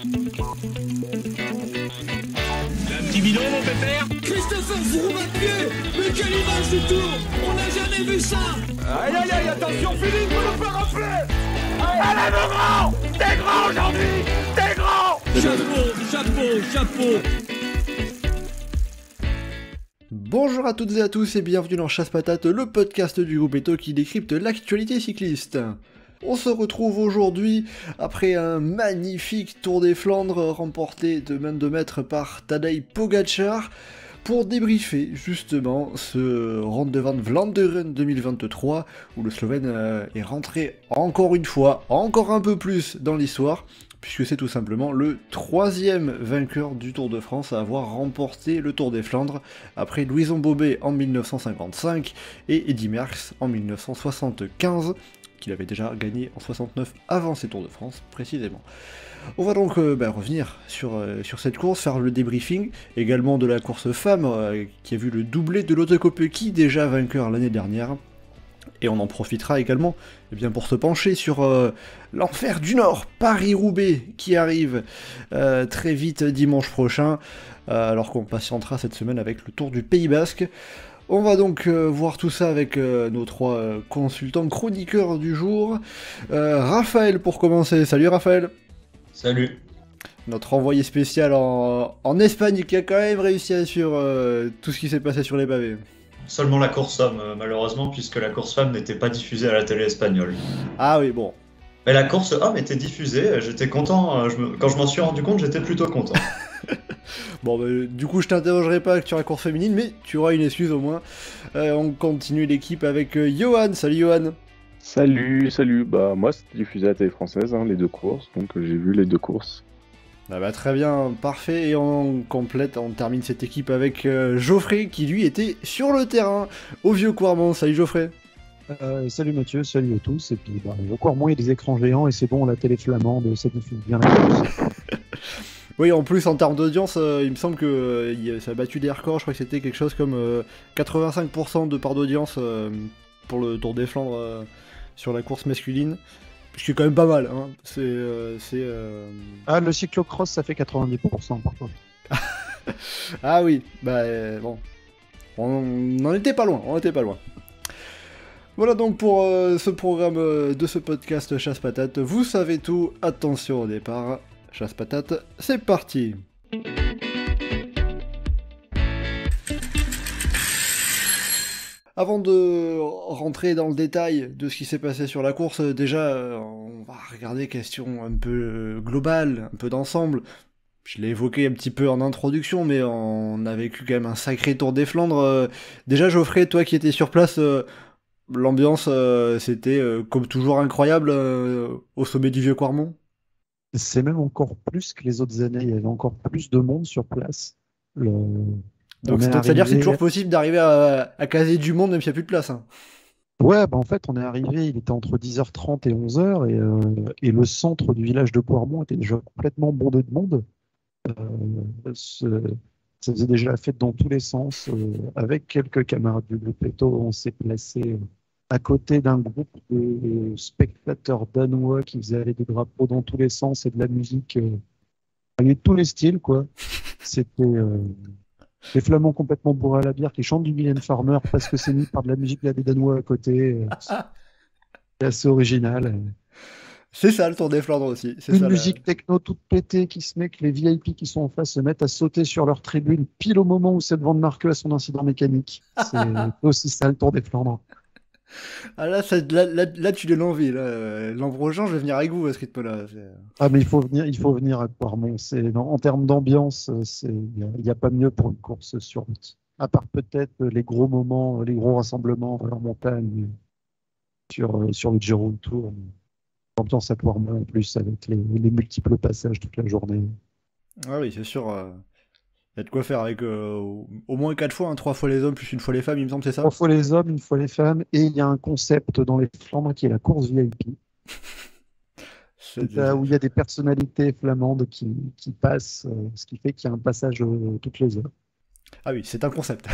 Un petit bidon, mon pépère. Christopher Froome à pied. Mais quelle image du tour. On n'a jamais vu ça. Aïe aïe aïe, attention Philippe, vous nous faire rafler. Allez mon grand, t'es grand aujourd'hui, t'es grand. Chapeau. Bonjour à toutes et à tous et bienvenue dans Chasse Patate, le podcast du groupe Eto qui décrypte l'actualité cycliste. On se retrouve aujourd'hui après un magnifique Tour des Flandres remporté de main de maître par Tadej Pogačar pour débriefer justement ce Ronde van Vlaanderen 2023 où le Slovène est rentré encore une fois, encore un peu plus dans l'histoire, puisque c'est tout simplement le 3e vainqueur du Tour de France à avoir remporté le Tour des Flandres, après Louison Bobet en 1955 et Eddy Merckx en 1975, qu'il avait déjà gagné en 69 avant ces Tours de France précisément. On va donc revenir sur cette course, faire le débriefing, également de la course femme, qui a vu le doublé de Lotte Kopecky, déjà vainqueur l'année dernière. Et on en profitera également pour se pencher sur l'enfer du Nord, Paris-Roubaix, qui arrive très vite dimanche prochain, alors qu'on patientera cette semaine avec le Tour du Pays Basque. On va donc voir tout ça avec nos trois consultants chroniqueurs du jour. Raphaël pour commencer, salut Raphaël. Salut. Notre envoyé spécial en Espagne qui a quand même réussi à suivre tout ce qui s'est passé sur les pavés. Seulement la course homme, malheureusement, puisque la course femme n'était pas diffusée à la télé espagnole. Ah oui, bon. Mais la course homme était diffusée, j'étais content, quand je m'en suis rendu compte, j'étais plutôt content. Bon, du coup, je t'interrogerai pas sur la course féminine, mais tu auras une excuse au moins. On continue l'équipe avec Johan. Salut Johan. Salut. Bah moi c'était diffusé à la télé française, les deux courses, donc j'ai vu les deux courses. Très bien, parfait, et on termine cette équipe avec Geoffrey qui lui était sur le terrain au Vieux-Coirmont. Salut Geoffrey. Salut Mathieu, salut à tous, et puis au Coirmont il y a des écrans géants et c'est bon, la télé flamande, ça diffuse bien la course. Oui, en plus en termes d'audience, il me semble que ça a battu des records, je crois que c'était quelque chose comme 85% de part d'audience pour le Tour des Flandres sur la course masculine. Ce qui est quand même pas mal, hein. Le cyclocross ça fait 90% par contre. Ah oui, bon. On n'en était pas loin, Voilà donc pour ce programme de ce podcast Chasse Patate. Vous savez tout, attention au départ. Chasse Patate, c'est parti. Avant de rentrer dans le détail de ce qui s'est passé sur la course, déjà, on va regarder question un peu globale, un peu d'ensemble. Je l'ai évoqué un petit peu en introduction, mais on a vécu quand même un sacré Tour des Flandres. Déjà, Geoffrey, toi qui étais sur place, l'ambiance, c'était comme toujours incroyable au sommet du Vieux-Coirmont. C'est même encore plus que les autres années, il y avait encore plus de monde sur place. Donc c'est-à-dire que c'est toujours possible d'arriver à caser du monde même s'il n'y a plus de place. Hein. Ouais, en fait, on est arrivé, il était entre 10h30 et 11h, et le centre du village de Coirmont était déjà complètement bondé de monde. Ça faisait déjà la fête dans tous les sens. Avec quelques camarades du groupe Eto, on s'est placé à côté d'un groupe de spectateurs danois qui faisaient aller des drapeaux dans tous les sens et de la musique. Il y avait de tous les styles, quoi. C'était des Flamands complètement bourrés à la bière qui chantent du Mylène Farmer parce que c'est mis par de la musique des Danois à côté. C'est assez original. C'est ça le Tour des Flandres aussi. Une musique techno toute pétée qui se met que les VIP qui sont en face se mettent à sauter sur leur tribune pile au moment où Seb Van Marke a son incident mécanique. C'est aussi ça le Tour des Flandres. Ah là, tu donnes l'envie. L'an prochain, je vais venir avec vous à ce rythme-là. Ah mais il faut venir à Coirmont. En termes d'ambiance, il n'y a pas mieux pour une course sur route. À part peut-être les gros moments, les gros rassemblements en montagne sur le Giro Tour. L'ambiance à Coirmont en plus avec les multiples passages toute la journée. Ah oui, c'est sûr. Il y a de quoi faire avec au moins 4 fois, 3 fois les hommes plus une fois les femmes, il me semble, c'est ça? 3 fois les hommes, une fois les femmes, et il y a un concept dans les Flandres qui est la course VIP. Où il y a des personnalités flamandes qui passent, ce qui fait qu'il y a un passage toutes les heures. Ah oui, c'est un concept.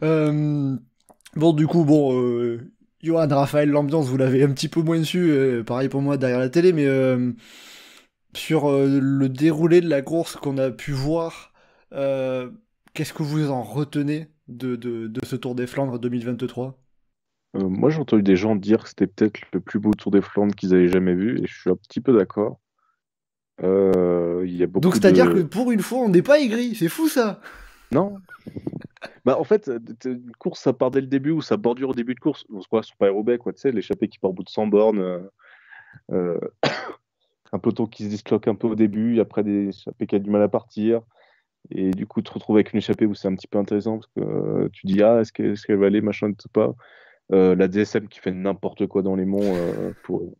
Bon, du coup, Johan, Raphaël, l'ambiance, vous l'avez un petit peu moins su, pareil pour moi derrière la télé, mais sur le déroulé de la course qu'on a pu voir, qu'est-ce que vous en retenez de ce Tour des Flandres 2023? Moi, j'ai entendu des gens dire que c'était peut-être le plus beau Tour des Flandres qu'ils avaient jamais vu, et je suis un petit peu d'accord. Il y a Donc beaucoup c'est-à-dire que de... pour une fois, on n'est pas aigri, c'est fou ça! Non? Bah, en fait, une course, ça part dès le début, ou ça bordure au début de course. On se croit sur Paris-Roubaix, quoi, tu sais, l'échappée qui part au bout de 100 bornes, euh, un peloton qui se disloque un peu au début, après des échappées qui a du mal à partir, et du coup, tu te retrouves avec une échappée où c'est un petit peu intéressant, parce que tu dis, ah, est-ce qu'elle va aller, machin, ne sais pas. La DSM qui fait n'importe quoi dans les monts pour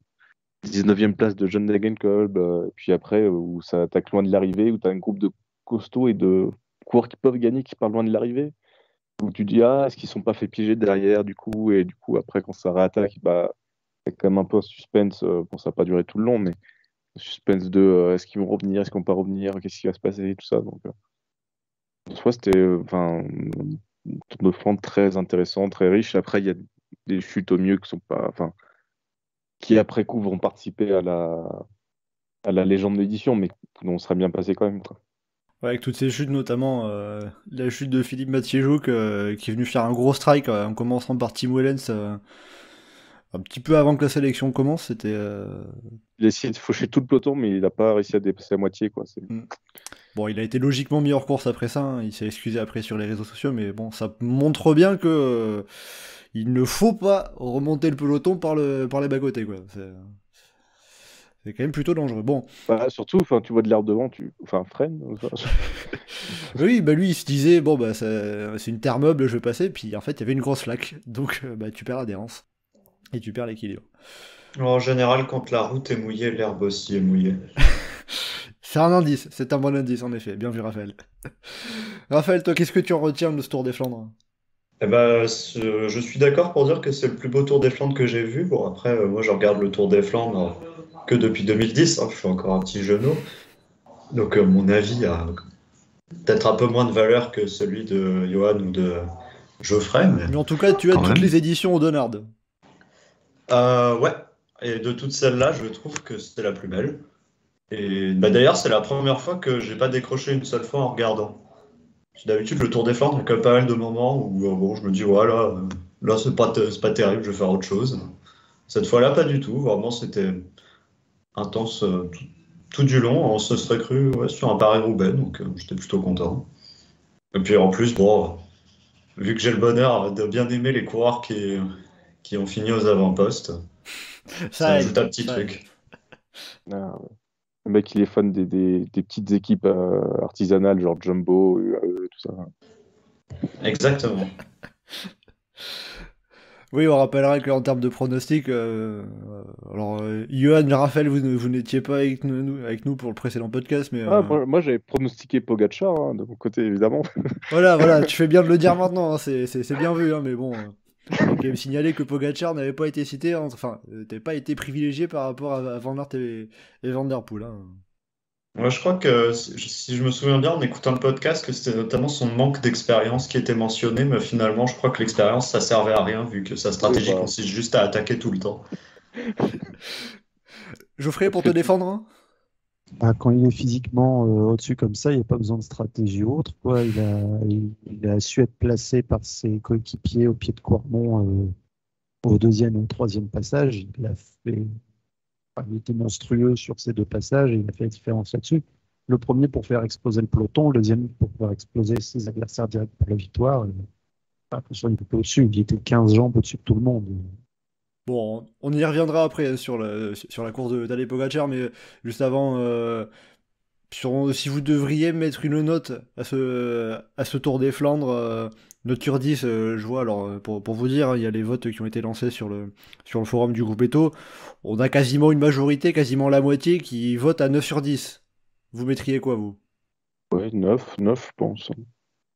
19e place de John Degenkolb, puis après, où ça attaque loin de l'arrivée, où tu as un groupe de costauds et de coureurs qui peuvent gagner qui partent loin de l'arrivée, où tu dis, ah, est-ce qu'ils sont pas fait piéger derrière, du coup, et du coup, après, quand ça réattaque, bah, c'est quand même un peu un suspense. Bon, ça n'a pas duré tout le long, mais un suspense de est-ce qu'ils vont revenir, est-ce qu'ils vont pas revenir, qu'est-ce qui va se passer, tout ça. Donc, en soi, c'était un Tour de Flandre très intéressant, très riche. Après, il y a des chutes au mieux qui sont pas, enfin, qui après coup vont participer à la légende de l'édition, mais dont on serait bien passé quand même, quoi. Ouais, avec toutes ces chutes, notamment la chute de Philippe Mathieu-Jouk qui est venu faire un gros strike en commençant par Tim Wellens un petit peu avant que la sélection commence. C'était. Il a essayé de faucher tout le peloton, mais il n'a pas réussi à dépasser la moitié, quoi. Bon, il a été logiquement mis hors course après ça. Hein. Il s'est excusé après sur les réseaux sociaux, mais bon, ça montre bien que il ne faut pas remonter le peloton par les bas-côtés, quoi. C'est quand même plutôt dangereux. Bon. Bah, surtout, tu vois de l'air devant, freine. Oui, bah lui, il se disait, bon, bah c'est une terre meuble, je vais passer. Puis en fait, il y avait une grosse flaque. Donc, bah, tu perds l'adhérence. Et tu perds l'équilibre. En général, quand la route est mouillée, l'herbe aussi est mouillée. C'est un indice, c'est un bon indice en effet. Bien vu, Raphaël. Raphaël, toi, qu'est-ce que tu en retiens de ce Tour des Flandres? Eh ben, je suis d'accord pour dire que c'est le plus beau Tour des Flandres que j'ai vu. Bon, après, moi, je regarde le Tour des Flandres que depuis 2010. Hein, je suis encore un petit genou. Donc, mon avis a peut-être un peu moins de valeur que celui de Johan ou de Geoffrey. Mais en tout cas, tu as quand toutes même. les éditions au Donard. Ouais. Et de toutes celles-là, je trouve que c'était la plus belle. Et bah, d'ailleurs, c'est la première fois que j'ai pas décroché une seule fois en regardant. D'habitude, le Tour des Flandres, il y a quand même pas mal de moments où bon, je me dis, voilà, là, c'est pas terrible, je vais faire autre chose. Cette fois-là, pas du tout. Vraiment, c'était intense tout du long. On se serait cru sur un Paris-Roubaix, donc j'étais plutôt content. Et puis en plus, bon, vu que j'ai le bonheur de bien aimer les coureurs qui ont fini aux avant-postes, ça ajoute un petit truc. Ah, ouais. Le mec, il est fan des petites équipes artisanales, genre Jumbo, tout ça. Exactement. Oui, on rappellera qu'en termes de pronostics, alors Johan et Raphaël, vous n'étiez pas avec nous pour le précédent podcast, mais... moi j'avais pronostiqué Pogacar, de mon côté, évidemment. Voilà, tu fais bien de le dire maintenant, hein, c'est bien vu, hein, mais bon... Il faut quand même signaler que Pogacar n'avait pas été cité, hein, enfin, n'avait pas été privilégié par rapport à Van Aert et Van Der Poel. Hein. Moi, je crois que, si je me souviens bien, en écoutant le podcast, que c'était notamment son manque d'expérience qui était mentionné, mais finalement, je crois que l'expérience, ça servait à rien, vu que sa stratégie consiste juste à attaquer tout le temps. Geoffrey, pour te défendre, hein quand il est physiquement au-dessus comme ça, il n'y a pas besoin de stratégie ou autre, quoi. Il a su être placé par ses coéquipiers au pied de Cormont au deuxième et au troisième passage. Il était monstrueux sur ces deux passages et il a fait la différence là-dessus. Le premier pour faire exploser le peloton, le deuxième pour faire exploser ses adversaires directs pour la victoire. Attention, il était au-dessus, il était 15 jambes au-dessus de tout le monde. Bon, on y reviendra après sur la course d'Adej Pogacar, mais juste avant, si vous devriez mettre une note à ce Tour des Flandres, note sur 10, je vois, alors pour vous dire, il y a les votes qui ont été lancés sur le forum du groupe Eto, on a quasiment une majorité, quasiment la moitié, qui vote à 9 sur 10. Vous mettriez quoi, vous? Ouais, 9, je pense.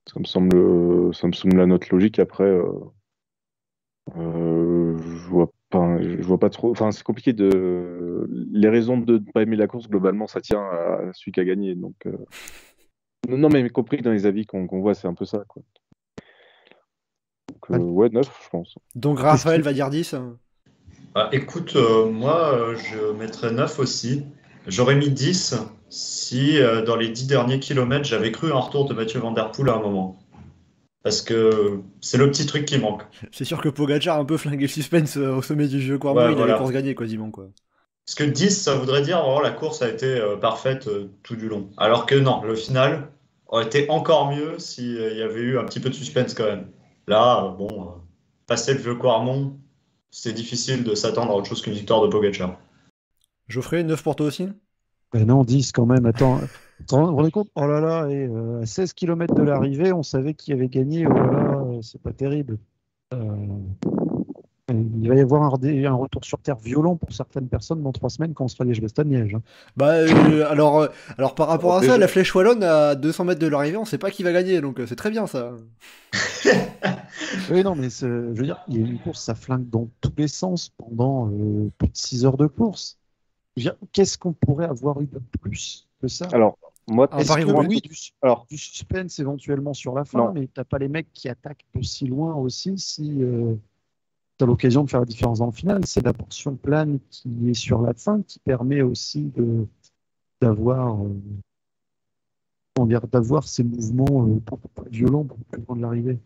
Ça me semble la note logique. Après, je vois pas trop. Enfin, c'est compliqué les raisons de ne pas aimer la course, globalement, ça tient à celui qui a gagné. Donc, non, mais compris dans les avis qu'on voit, c'est un peu ça, quoi. Donc, ouais, 9, je pense. Donc, Raphaël va dire 10 Écoute, moi, je mettrais 9 aussi. J'aurais mis 10 si dans les 10 derniers kilomètres, j'avais cru à un retour de Mathieu Van Der Poel à un moment. Parce que c'est le petit truc qui manque. C'est sûr que Pogacar a un peu flingué le suspense au sommet du jeu Quarmont, Ouais, il a voilà. les courses gagnées quasiment, quoi. Parce que 10, ça voudrait dire oh, la course a été parfaite tout du long. Alors que non, le final aurait été encore mieux s'il y avait eu un petit peu de suspense quand même. Là, passer le vieux Quarmont, c'est difficile de s'attendre à autre chose qu'une victoire de Pogacar. Geoffrey, 9 pour toi aussi? Ben non, 10 quand même. Attends, vous vous rendez compte? Oh là là, et, à 16 km de l'arrivée, on savait qui avait gagné. Oh là là, c'est pas terrible. Il va y avoir un retour sur Terre violent pour certaines personnes dans 3 semaines quand on sera Liège-Bastogne-Liège. Hein. Bah, alors par rapport à ça, la Flèche Wallonne, à 200 mètres de l'arrivée, on sait pas qui va gagner, donc c'est très bien ça. Oui, non, mais je veux dire, il y a une course, ça flingue dans tous les sens pendant plus de 6 heures de course. Je veux dire, qu'est-ce qu'on pourrait avoir eu de plus que ça? Alors, moi, Un Est-ce Paris que Roubaix. oui, alors, du suspense éventuellement sur la fin, Non. mais t'as pas les mecs qui attaquent de si loin aussi si tu as l'occasion de faire la différence dans le final. C'est la portion plane qui est sur la fin qui permet aussi d'avoir d'avoir ces mouvements beaucoup plus violents, beaucoup plus loin de l'arrivée.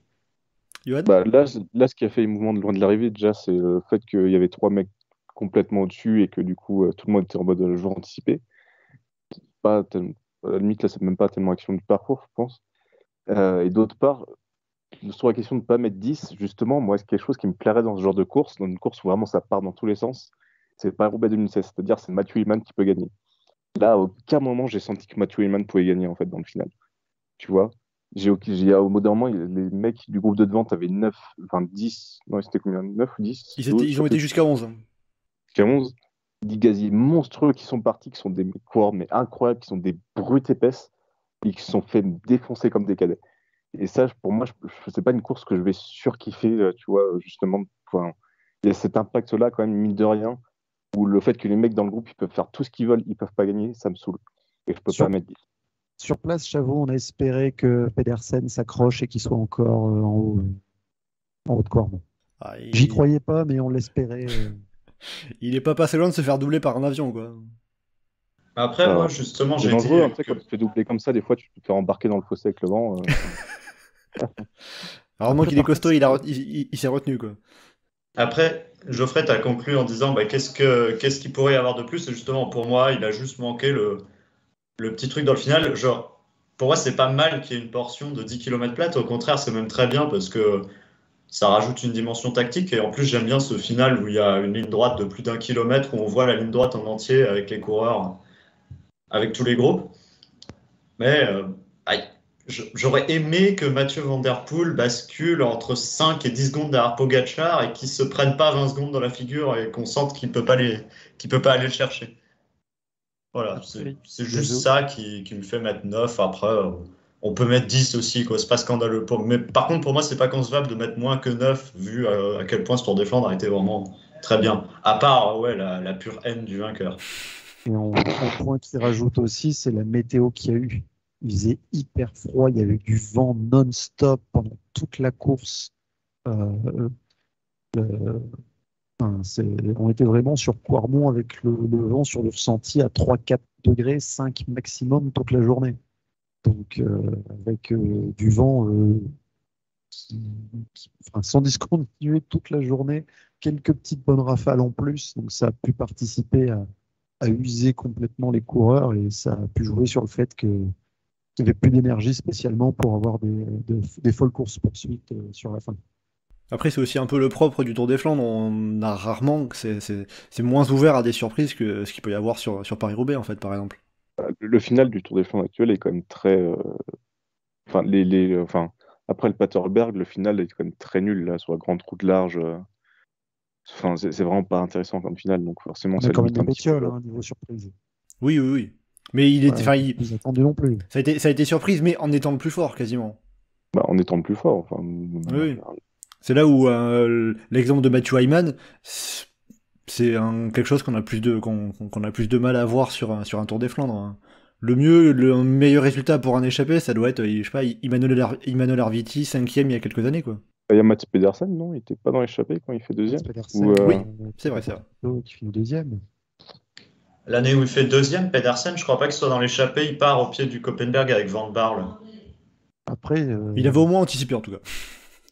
Johan? bah, là, ce qui a fait les mouvements de loin de l'arrivée, déjà, c'est le fait qu'il y avait 3 mecs complètement au-dessus et que du coup, tout le monde était en mode jeu anticipé. Pas tel- À la limite, là, c'est même pas tellement action du parcours, je pense. Et d'autre part, sur la question de ne pas mettre 10, justement, moi, c'est quelque chose qui me plairait dans ce genre de course, dans une course où vraiment ça part dans tous les sens. C'est pas Roubaix 2016, c'est-à-dire c'est Mathieu Hilman qui peut gagner. Là, à aucun moment, j'ai senti que Mathieu Hilman pouvait gagner, en fait, dans le final. Tu vois? Au bout d'un moment, les mecs du groupe de devant avaient 9, enfin 10, non, c'était combien? 9 ou 10? Ils ont été jusqu'à 11. Jusqu'à 11. Des gaziers monstrueux qui sont partis, qui sont des coureurs mais incroyables, qui sont des brutes épaisses et qui se sont fait défoncer comme des cadets. Et ça, pour moi, c'est pas une course que je vais surkiffer, tu vois, justement. Enfin, il y a cet impact-là, quand même, mine de rien, où le fait que les mecs dans le groupe, ils peuvent faire tout ce qu'ils veulent, ils peuvent pas gagner, ça me saoule. Et je peux pas mettre 10. Sur place, j'avoue, on a espéré que Pedersen s'accroche et qu'il soit encore en haut de Quarmont. Ah, J'y croyais pas, mais on l'espérait. Il est pas passé loin de se faire doubler par un avion, quoi. Après, moi, justement, C'est j'ai dangereux, hein, dit tu sais, quand tu te fais doubler comme ça, des fois, tu peux te faire embarquer dans le fossé avec le vent. Heureusement Après, qu'il est par costaud, contre, il s'est retenu, quoi. Après, Geoffrey, tu as conclu en disant qu'est-ce qu'il pourrait y avoir de plus? Et justement, pour moi, il a juste manqué le petit truc dans le final. Genre, pour moi, c'est pas mal qu'il y ait une portion de 10 km plate. Au contraire, c'est même très bien parce que ça rajoute une dimension tactique. Et en plus, j'aime bien ce final où il y a une ligne droite de plus d'1 kilomètre, où on voit la ligne droite en entier avec les coureurs, avec tous les groupes. Mais aïe, j'aurais aimé que Mathieu Van Der Poel bascule entre 5 et 10 secondes derrière Pogacar et qu'il ne se prenne pas 20 secondes dans la figure et qu'on sente qu'il peut pas aller le chercher. Voilà, c'est juste ça qui me fait mettre 9. Après, on peut mettre 10 aussi, quoi. C'est pas scandaleux. Mais par contre, pour moi, c'est pas concevable de mettre moins que 9 vu à quel point ce Tour des Flandres a été vraiment très bien. À part, ouais, la pure haine du vainqueur. et un point qui rajoute aussi, c'est la météo qu'il y a eu. Il faisait hyper froid, il y avait du vent non-stop pendant toute la course. On était vraiment sur Quarmont avec le vent sur le ressenti à 3-4 degrés, 5 maximum toute la journée. Donc, avec du vent sans discontinuer toute la journée, quelques petites bonnes rafales en plus. Donc, ça a pu participer à user complètement les coureurs et ça a pu jouer sur le fait qu'il n'y avait plus d'énergie spécialement pour avoir des folles courses-poursuites sur la fin. Après, c'est aussi un peu le propre du Tour des Flandres. On a rarement, c'est moins ouvert à des surprises que ce qu'il peut y avoir sur Paris-Roubaix, en fait, par exemple. Le final du Tour des Flandres actuel est quand même très. Après le Paterberg, le final est quand même très nul là, sur la grande route large. C'est vraiment pas intéressant comme final, donc forcément On ça a quand même limite des un petit peu. bestioles, niveau surprise. Oui. Mais il était, Ouais, vous attendez non plus. ça a été surprise, mais en étant le plus fort, quasiment. Bah, en étant le plus fort. Enfin, Oui. C'est là où l'exemple de Mathieu Hayman, c'est quelque chose qu'on a plus de mal à voir sur un Tour des Flandres. Hein. Le meilleur résultat pour un échappé, ça doit être, je sais pas, Immanuel Arviti, 5e il y a quelques années, quoi. Il y a Mats Pedersen, non? Il était pas dans l'échappée quand il fait deuxième? Pedersen, Oui, c'est vrai. qui finit deuxième. L'année où il fait deuxième, Pedersen, je crois pas que ce soit dans l'échappée, il part au pied du Koppenberg avec Van Barle. Après, Il avait au moins anticipé en tout cas.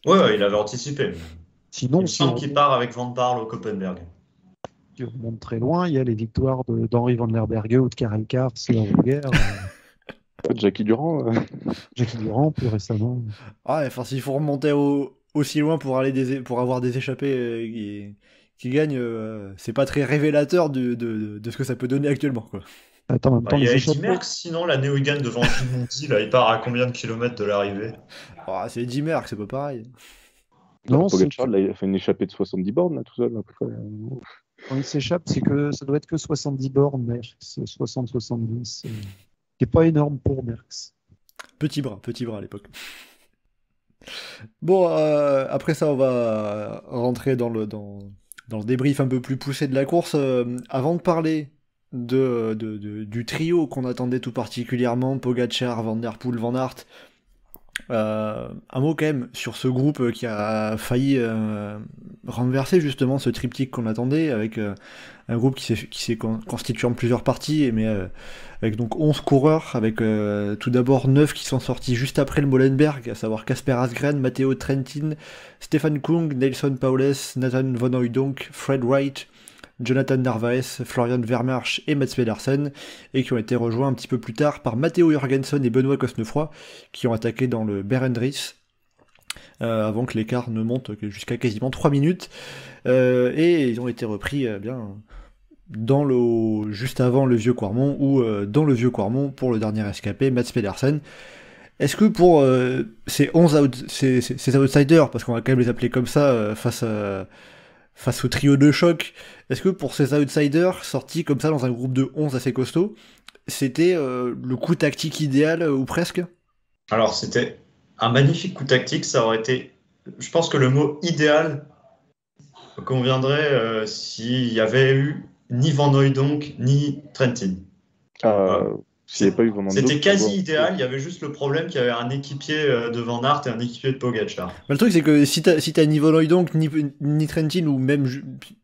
Ouais, il avait anticipé. Il sinon, me si semble qu'il part avec Van Barle au Koppenberg. on remonte très loin, il y a les victoires d'Henri Van Lerberge ou de Karel Kars et Roger, Jackie Durand, Jackie Durand plus récemment. Ah, enfin, s'il faut remonter aussi loin pour avoir des échappées qui gagnent, c'est pas très révélateur de ce que ça peut donner actuellement, quoi. Attends, en même Bah, temps, il y a les Eddy échappées. Merckx, sinon l'année où il gagne devant Gimondi, là, il part à combien de kilomètres de l'arrivée? Ah, c'est Eddy Merckx, c'est pas pareil. Non, Pogacar, là, il a fait une échappée de 70 bornes, là, tout seul. À peu près. quand il s'échappe, c'est que ça doit être que 70 bornes, Merckx, 60-70, qui est pas énorme pour Merckx. Petit bras à l'époque. Bon, après ça, on va rentrer dans le débrief un peu plus poussé de la course. Avant de parler du trio qu'on attendait tout particulièrement, Pogacar, Van Der Poel, Van Aert, un mot quand même sur ce groupe qui a failli renverser justement ce triptyque qu'on attendait, avec un groupe qui s'est constitué en plusieurs parties, mais avec donc 11 coureurs, avec tout d'abord 9 qui sont sortis juste après le Molenberg, à savoir Casper Asgreen, Matteo Trentin, Stefan Kung, Nelson Powles, Nathan Van Hooydonk, Fred Wright, Jonathan Narvaez, Florian Vermarsch et Mats Pedersen, et qui ont été rejoints un petit peu plus tard par Matteo Jorgensen et Benoît Cosnefroy, qui ont attaqué dans le Berendries, avant que l'écart ne monte jusqu'à quasiment 3 minutes, et ils ont été repris juste avant le Vieux Quarmont, ou dans le Vieux Quarmont pour le dernier escapé, Mats Pedersen. Est-ce que pour ces outsiders, parce qu'on va quand même les appeler comme ça, face au trio de choc, est-ce que pour ces outsiders sortis comme ça dans un groupe de 11 assez costaud, c'était le coup tactique idéal ou presque? Alors, c'était un magnifique coup tactique. Ça aurait été, je pense que le mot idéal conviendrait s'il y avait eu ni Van Hooydonk ni Trentin. S'il n'y avait pas eu Van Hooydonk, c'était quasi idéal. Il y avait juste le problème qu'il y avait un équipier de Van Aert et un équipier de Pogacar. Le truc, c'est que si t'as ni Van Hooydonk ni Trentin, ou même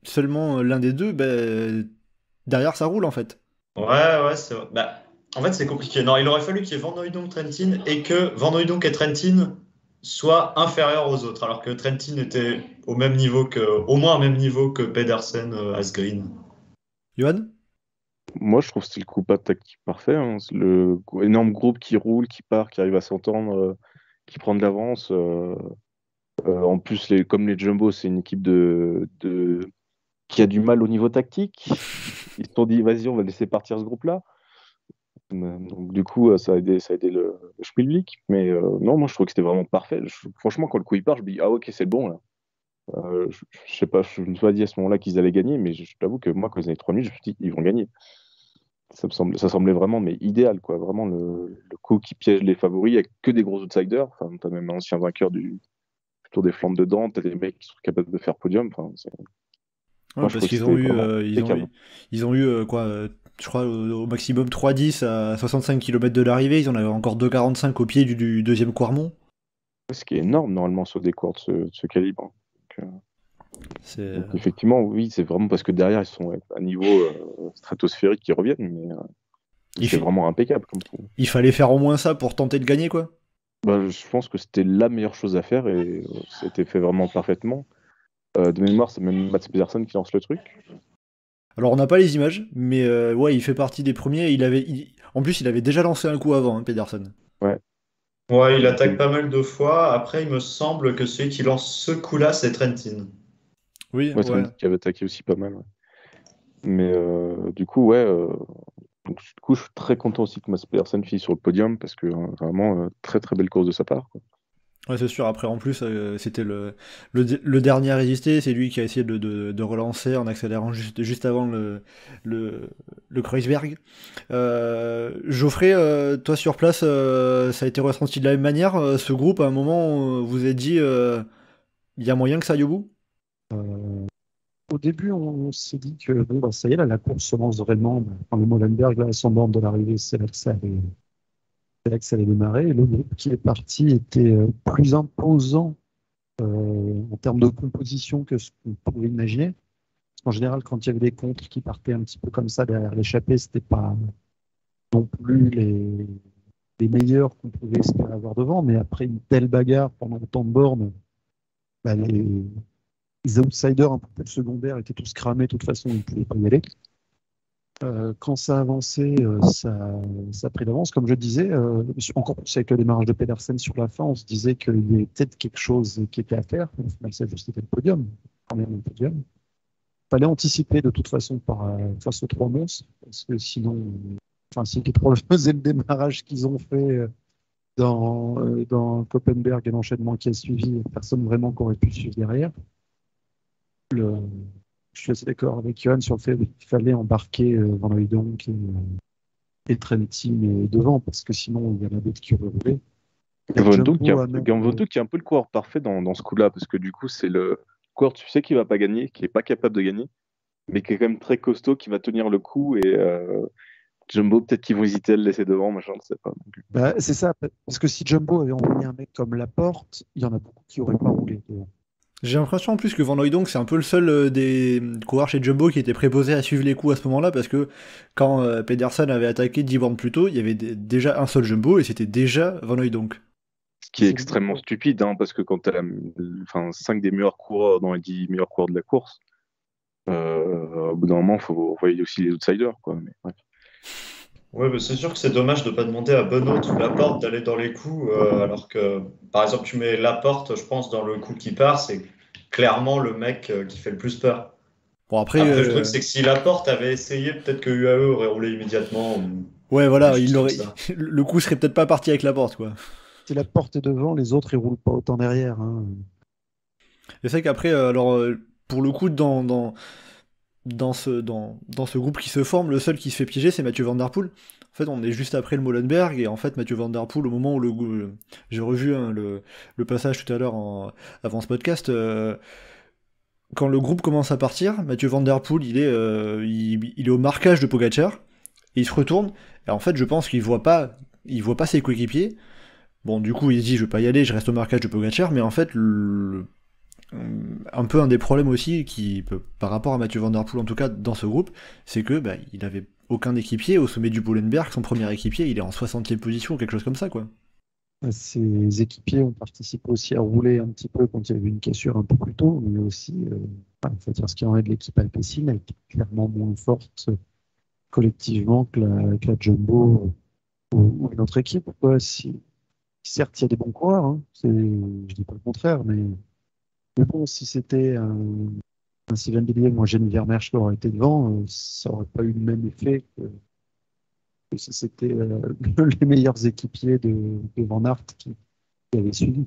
seulement l'un des deux, derrière ça roule en fait. Ouais, c'est vrai. En fait, c'est compliqué. Non, il aurait fallu qu'il y ait Van Hooydonk, Trentin, et que Van Hooydonk et Trentin soient inférieurs aux autres, alors que Trentin était au moins au même niveau que Pedersen, Asgreen. Johan? Moi, je trouve que c'était le coup pas tactique parfait. Hein. C'est le énorme groupe qui roule, qui part, qui arrive à s'entendre, qui prend de l'avance. En plus, comme les Jumbo, c'est une équipe qui a du mal au niveau tactique. Ils se sont dit, vas-y, on va laisser partir ce groupe-là. Donc, du coup, ça a aidé le Schmilblick. Mais non, moi, je trouve que c'était vraiment parfait. Franchement, quand le coup il part, je me dis, ah, ok, c'est le bon, là. Je sais pas, je me suis pas dit à ce moment-là qu'ils allaient gagner, mais je t'avoue que moi, quand ils avaient 3 minutes, je me suis dit, ils vont gagner. Ça semblait vraiment mais idéal, quoi. Vraiment le coup qui piège les favoris, il n'y a que des gros outsiders. Enfin, t'as même un ancien vainqueur du Tour des Flandres dedans, t'as des mecs qui sont capables de faire podium. Enfin, ouais, parce qu'ils ont eu quoi, je crois au maximum 3,10 à 65 km de l'arrivée, ils en avaient encore 2,45 au pied du deuxième Quarmont. Ce qui est énorme normalement sur des coureurs de ce calibre. Donc, effectivement, oui, c'est vraiment parce que derrière ils sont à un niveau stratosphérique qui reviennent, mais c'est vraiment impeccable comme tout. Il fallait faire au moins ça pour tenter de gagner, quoi. Je pense que c'était la meilleure chose à faire et ça a été fait vraiment parfaitement. De mémoire, c'est même Mats Pedersen qui lance le truc. Alors on n'a pas les images, mais ouais, il fait partie des premiers. En plus, il avait déjà lancé un coup avant, Pedersen. Ouais, il attaque pas mal de fois. Après, il me semble que celui qui lance ce coup-là, c'est Trentin. Oui, Trentin qui avait attaqué aussi pas mal. Ouais. Mais du coup, ouais. Donc, du coup, je suis très content aussi que Mats Pedersen finisse sur le podium parce que vraiment, très très belle course de sa part, quoi. Ouais, c'est sûr. Après, en plus, c'était le dernier à résister. C'est lui qui a essayé de relancer en accélérant juste avant le Kreuzberg. Geoffrey, toi sur place, ça a été ressenti de la même manière. Ce groupe, à un moment, vous avez dit, il y a moyen que ça aille au bout? Au début, on s'est dit que bon, ça y est, là, la course se lance vraiment. Le Molenberg, là, à son bord de l'arrivée, c'est là que ça allait démarrer. Et le groupe qui est parti était plus imposant en termes de composition que ce qu'on pouvait imaginer. En général, quand il y avait des contres qui partaient un petit peu comme ça derrière l'échappée, c'était pas non plus les meilleurs qu'on pouvait espérer avoir devant, mais après une telle bagarre pendant autant de bornes, bah, les outsiders un peu plus secondaires étaient tous cramés, de toute façon, ils ne pouvaient pas y aller. Quand ça avançait, ça a pris d'avance. Comme je disais, encore plus avec le démarrage de Pedersen sur la fin, on se disait qu'il y avait peut-être quelque chose qui était à faire. Au final, ça juste été le podium. Quand même le podium. Il fallait anticiper de toute façon face aux 3 monstres, parce que sinon, si les 3 faisaient le démarrage qu'ils ont fait dans Koppenberg et l'enchaînement qui a suivi, personne vraiment qui aurait pu suivre derrière. Je suis assez d'accord avec Johan sur le fait qu'il fallait embarquer Van Hooijdonk et Trentin devant, parce que sinon il y en a d'autres qui auraient roulé. Van Hooijdonk qui est un peu le coureur parfait dans ce coup-là, parce que du coup c'est le coureur, tu sais, qui va pas gagner, qui est pas capable de gagner, mais qui est quand même très costaud, qui va tenir le coup, et Jumbo peut-être qu'ils vont hésiter à le laisser devant, machin, je sais pas. Bah, c'est ça, parce que si Jumbo avait envoyé un mec comme Laporte, il y en a beaucoup qui auraient pas roulé devant. J'ai l'impression en plus que Van Hooijdonk c'est un peu le seul des coureurs chez Jumbo qui était préposé à suivre les coups à ce moment-là, parce que quand Pedersen avait attaqué 10 bornes plus tôt, il y avait déjà un seul Jumbo et c'était déjà Van Hooijdonk. Ce qui est extrêmement stupide, parce que quand tu as 5 des meilleurs coureurs dans les 10 meilleurs coureurs de la course, au bout d'un moment, il faut envoyer aussi les outsiders, quoi. Mais, ouais. Ouais, mais c'est sûr que c'est dommage de ne pas demander à Benoît ou Laporte d'aller dans les coups, alors que, par exemple, tu mets Laporte, je pense, dans le coup qui part, c'est clairement le mec qui fait le plus peur. Bon, après le truc, c'est que si Laporte avait essayé, peut-être que UAE aurait roulé immédiatement. Ouais, voilà, le coup serait peut-être pas parti avec Laporte, quoi. Si Laporte est devant, les autres, ils roulent pas autant derrière. Hein. C'est vrai qu'après, pour le coup, dans ce groupe qui se forme, le seul qui se fait piéger, c'est Mathieu Van Der Poel. En fait, on est juste après le Molenberg, et en fait, Mathieu Van Der Poel, au moment où j'ai revu le passage tout à l'heure avant ce podcast, quand le groupe commence à partir, Mathieu Van Der Poel, il est au marquage de Pogacar, et il se retourne, et en fait, je pense qu'il voit pas ses coéquipiers. Bon, du coup, il se dit, je vais pas y aller, je reste au marquage de Pogacar, mais en fait, un peu un des problèmes aussi par rapport à Mathieu Van Der Poel, en tout cas dans ce groupe, c'est que il avait aucun équipier au sommet du Molenberg. Son premier équipier, il est en 60e position, quelque chose comme ça, quoi. Ses équipiers ont participé aussi à rouler un petit peu quand il y avait une cassure un peu plus tôt, mais aussi, faut dire ce qu'il en est de l'équipe Alpecin, elle était clairement moins forte collectivement que la Jumbo ou une autre équipe. Certes, il y a des bons coureurs, hein, je dis pas le contraire, mais bon, si c'était un Sylvain Billiet ou un Jenny Vermeersch qui aurait été devant, ça aurait pas eu le même effet que si c'était les meilleurs équipiers de Van Aert qui avaient suivi.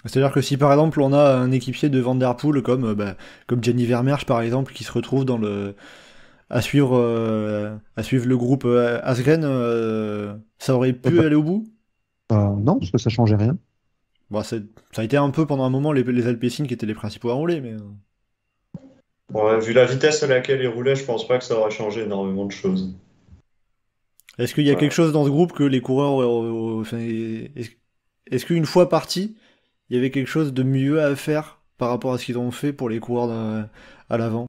C'est-à-dire que si par exemple on a un équipier de Van Der Poel comme Jenny Vermeersch par exemple, qui se retrouve à suivre le groupe Asgreen, ça aurait pu aller au bout? Non, parce que ça changeait rien. Bon, ça a été un peu pendant un moment les Alpecin qui étaient les principaux à rouler, mais... Ouais, vu la vitesse à laquelle ils roulaient, je pense pas que ça aurait changé énormément de choses. Est-ce qu'il y a quelque chose dans ce groupe que les coureurs... Est-ce qu'une fois partis, il y avait quelque chose de mieux à faire par rapport à ce qu'ils ont fait pour les coureurs à l'avant,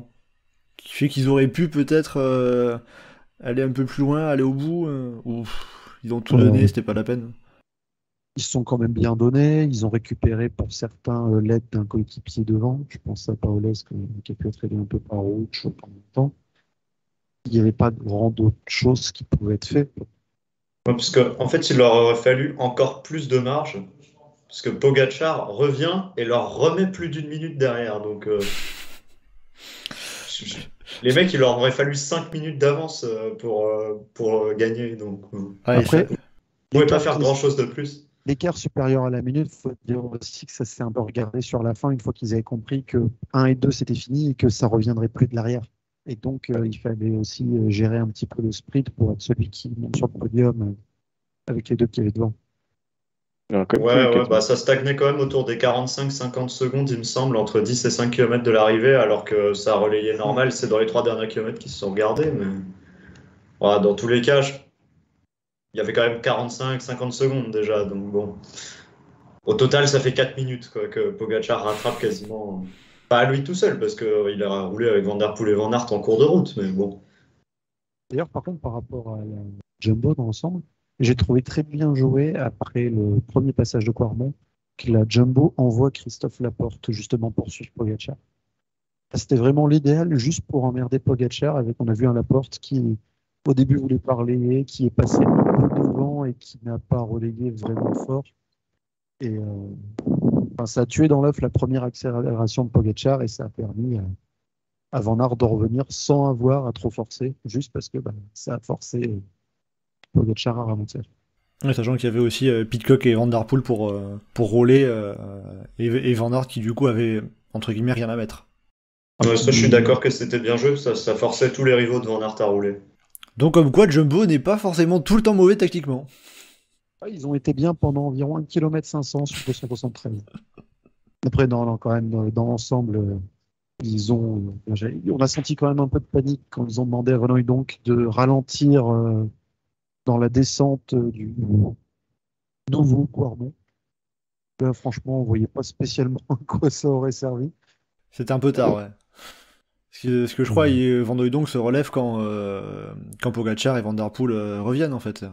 qui fait qu'ils auraient pu peut-être aller un peu plus loin, aller au bout, ou ils ont tout donné, c'était pas la peine? Ils se sont quand même bien donnés, ils ont récupéré pour certains l'aide d'un coéquipier devant. Je pense à Paoles qui a pu être aidé un peu par Rouch pendant longtemps. Il n'y avait pas grand d'autres choses qui pouvaient être faites. Ouais, parce qu'en fait, il leur aurait fallu encore plus de marge, parce que Pogacar revient et leur remet plus d'1 minute derrière. Donc, les mecs, il leur aurait fallu 5 minutes d'avance pour gagner. Donc, après, ils ne pouvaient pas faire grand-chose de plus. L'écart supérieur à la minute, il faut dire aussi que ça s'est un peu regardé sur la fin, une fois qu'ils avaient compris que 1 et 2 c'était fini et que ça ne reviendrait plus de l'arrière. Et donc, il fallait aussi gérer un petit peu le sprint pour être celui qui monte sur le podium avec les deux qui avaient devant. Ça stagnait quand même autour des 45-50 secondes, il me semble, entre 10 et 5 km de l'arrivée, alors que ça relayait normal, c'est dans les 3 derniers kilomètres qui se sont regardés. Mais dans tous les cas, il y avait quand même 45-50 secondes déjà, donc bon. Au total, ça fait 4 minutes que Pogacar rattrape quasiment. pas à lui tout seul, parce qu'il a roulé avec Van Der Poel et Van Aert en cours de route, mais bon. D'ailleurs, par contre, par rapport à la Jumbo dans l'ensemble, j'ai trouvé très bien joué après le premier passage de Quarmont que la Jumbo envoie Christophe Laporte justement pour suivre Pogacar. C'était vraiment l'idéal juste pour emmerder Pogacar. On a vu un Laporte qui, au début, voulait pas relayer, qui est passé un peu devant et qui n'a pas relayé vraiment fort. Et ça a tué dans l'œuf la première accélération de Pogacar et ça a permis à Van Aert de revenir sans avoir à trop forcer, juste parce que ça a forcé Pogacar à ralentir. Ouais, sachant qu'il y avait aussi Pidcock et Van Der Poel pour rouler et Van Aert qui du coup avait entre guillemets rien à mettre. Ouais, ça, je suis d'accord que c'était bien joué, ça forçait tous les rivaux de Van Aert à rouler. Donc comme quoi Jumbo n'est pas forcément tout le temps mauvais tactiquement. Ils ont été bien pendant environ 1,5 km sur 273. Après, quand même, dans l'ensemble, on a senti quand même un peu de panique quand ils ont demandé à Van Hooijdonk de ralentir dans la descente du nouveau Quarmont. Là, franchement, on ne voyait pas spécialement à quoi ça aurait servi. C'était un peu tard, ouais. Ce que je crois, Van Hooijdonk se relève quand Pogacar et Van Der Poel reviennent, en fait.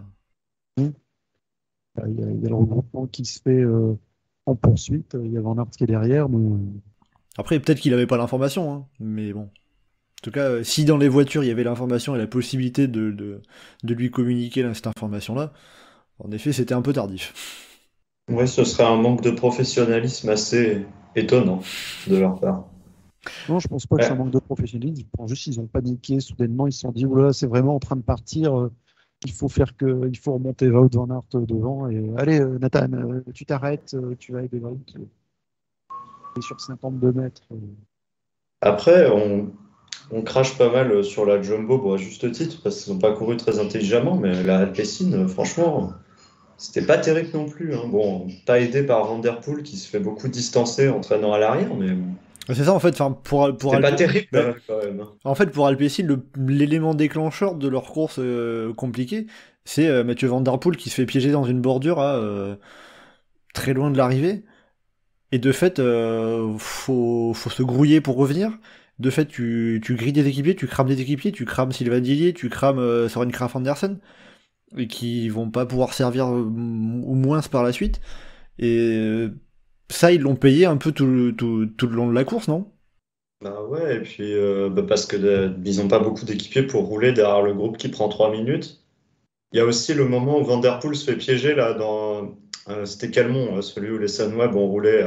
Il y a le regroupement qui se fait en poursuite. Il y a Van Aert qui est derrière. Mais... Après, peut-être qu'il n'avait pas l'information, hein, mais bon. En tout cas, si dans les voitures, il y avait l'information et la possibilité de lui communiquer cette information-là, en effet, c'était un peu tardif. Ouais, ce serait un manque de professionnalisme assez étonnant de leur part. Non, je pense pas que c'est un manque de professionnalisme. Je pense juste qu'ils ont paniqué soudainement. Ils se sont dit, oula, c'est vraiment en train de partir. Il faut remonter Wout van Aert devant. Et allez, Nathan, tu t'arrêtes, tu vas avec Wout. Et sur 52 mètres. Après, on crache pas mal sur la Jumbo, bon, à juste titre, parce qu'ils n'ont pas couru très intelligemment, mais la Alpecin, franchement, c'était pas terrible non plus. Hein. Bon, pas aidé par Van Der Poel qui se fait beaucoup distancer en traînant à l'arrière, mais... C'est ça en fait, pour c'est pas terrible quand même. En fait, pour Alpecin, l'élément déclencheur de leur course compliquée, c'est Mathieu Van Der Poel qui se fait piéger dans une bordure très loin de l'arrivée. Et de fait, faut se grouiller pour revenir. De fait, tu grilles des équipiers, tu crames des équipiers, tu crames Sylvain Dillier, tu crames Søren Kragh Andersen, et qui vont pas pouvoir servir ou moins par la suite. Et ça, ils l'ont payé un peu tout le long de la course, non ? Bah ouais, et puis parce que ils ont pas beaucoup d'équipiers pour rouler derrière le groupe qui prend 3 minutes. Il y a aussi le moment où Van Der Poel se fait piéger là dans c'était Calmont, celui où les Sunweb ont roulé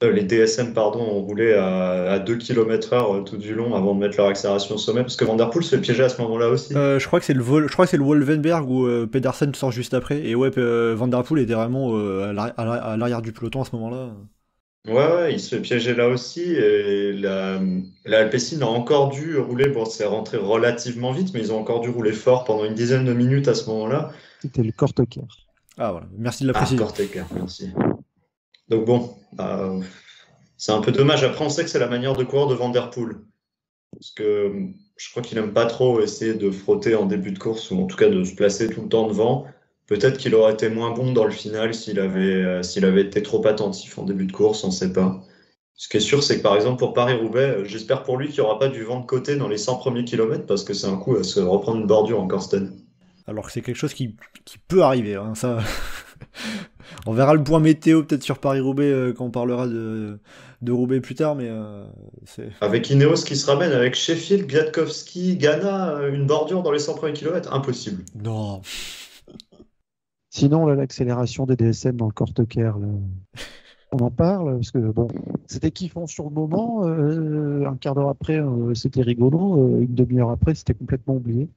les DSM pardon ont roulé à 2 km/h tout du long avant de mettre leur accélération au sommet, parce que Van Der Poel se fait piéger à ce moment-là aussi. Je crois que c'est le Wolvenberg où Pedersen sort juste après, et ouais, Van Der Poel était vraiment à l'arrière du peloton à ce moment-là. Ouais, il se fait piéger là aussi, et la Alpecin a encore dû rouler, bon c'est rentré relativement vite, mais ils ont encore dû rouler fort pendant une dizaine de minutes à ce moment-là. C'était le Korteker. Ah voilà, merci de la précision. Korteker, merci. Donc bon, c'est un peu dommage. Après, on sait que c'est la manière de courir de Van Der Poel. Parce que je crois qu'il n'aime pas trop essayer de frotter en début de course, ou en tout cas de se placer tout le temps devant. Peut-être qu'il aurait été moins bon dans le final s'il avait été trop attentif en début de course, on ne sait pas. Ce qui est sûr, c'est que par exemple pour Paris-Roubaix, j'espère pour lui qu'il n'y aura pas du vent de côté dans les 100 premiers kilomètres, parce que c'est un coup à se reprendre une bordure en Corsten. Alors que c'est quelque chose qui peut arriver, hein, ça... On verra le point météo peut-être sur Paris-Roubaix quand on parlera de Roubaix plus tard, mais c'est... Avec Ineos qui se ramène, avec Sheffield, Kwiatkowski, Ghana, une bordure dans les 100 premiers kilomètres, impossible. Non. Sinon, là, l'accélération des DSM dans le Korteker, on en parle, parce que bon, c'était kiffant sur le moment, un quart d'heure après, c'était rigolo, une demi-heure après, c'était complètement oublié.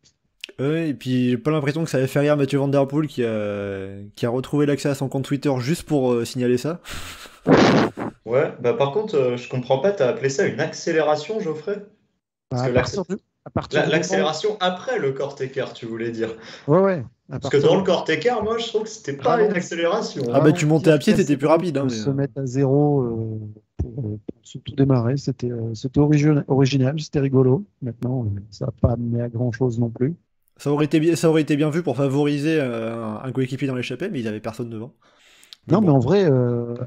Et puis j'ai pas l'impression que ça avait fait rire Mathieu Van Der Poel qui a retrouvé l'accès à son compte Twitter juste pour signaler ça. Ouais, bah par contre, je comprends pas, t'as appelé ça une accélération, Geoffrey ? Parce que l'accélération après le Korteker, tu voulais dire. Ouais. Parce que dans le Korteker, moi je trouve que c'était pas une accélération. Ah bah tu montais à pied, t'étais plus rapide. Hein, se mettre à zéro pour tout démarrer, c'était original, c'était rigolo. Maintenant, ça n'a pas amené à grand chose non plus. Ça aurait été bien vu pour favoriser un coéquipier dans l'échappée, mais ils avaient personne devant. Mais en vrai,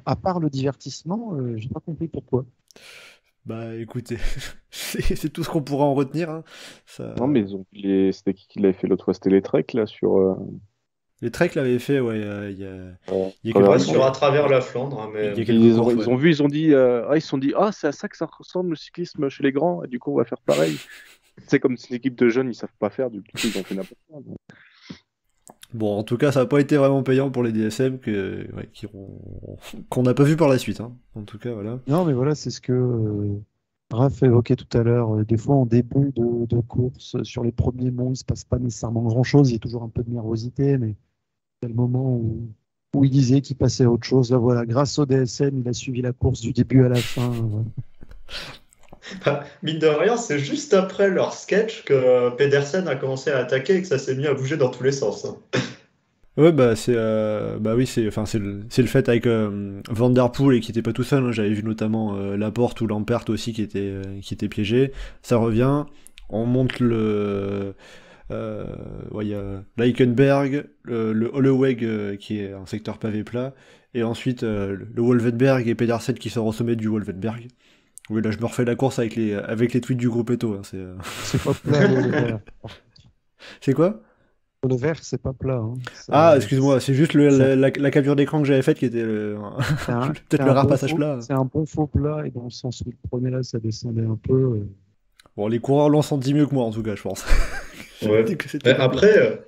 à part le divertissement, j'ai pas compris pourquoi. Bah écoutez, c'est tout ce qu'on pourra en retenir. Hein. Ça... Non, mais c'était qui l'avait fait l'autre fois? C'était les Trek, là, sur. Les Trek l'avaient fait, ouais, il y a Ouais, quelques Ouais, temps. sur à travers la Flandre, hein, Il y a mais quelques Ils courses, ont ouais. vu, ils se sont dit, ah, c'est à ça que ça ressemble le cyclisme chez les grands, et du coup, on va faire pareil. C'est comme si une équipe de jeunes, ils savent pas faire, du coup, ils ont fait n'importe quoi. Donc. Bon, en tout cas, ça n'a pas été vraiment payant pour les DSM qu'on n'a pas vu par la suite. Hein. En tout cas, voilà. Non, mais voilà, c'est ce que Raph évoquait tout à l'heure. Des fois, en début de course, sur les premiers monts, il ne se passe pas nécessairement grand-chose. Il y a toujours un peu de nervosité, mais c'est le moment où il disait qu'il passait à autre chose. Là, voilà, grâce au DSM, il a suivi la course du début à la fin. Voilà. mine de rien, c'est juste après leur sketch que Pedersen a commencé à attaquer et que ça s'est mis à bouger dans tous les sens. Hein. Ouais, bah c'est bah oui, c'est le fait avec Van Der Poel et qui était pas tout seul. Hein. J'avais vu notamment Laporte ou Lampert aussi qui était piégé. Ça revient. On monte ouais, il y a Leikenberg, le Holloweg qui est un secteur pavé plat, et ensuite le Wolvenberg et Pedersen qui sort au sommet du Wolvenberg. Oui, là je me refais la course avec les tweets du groupe Eto. Hein, C'est pas plat, le vert. C'est quoi? Le vert, c'est pas plat. Hein. Ah, excuse-moi, c'est juste c'est- la capture d'écran que j'avais faite qui était peut-être le rare passage plat. C'est un bon faux plat, et dans le sens où il prenait là, ça descendait un peu. Bon, les coureurs l'ont senti mieux que moi en tout cas, je pense. J'avais Ouais. dit que c'était Mais pas plat. après,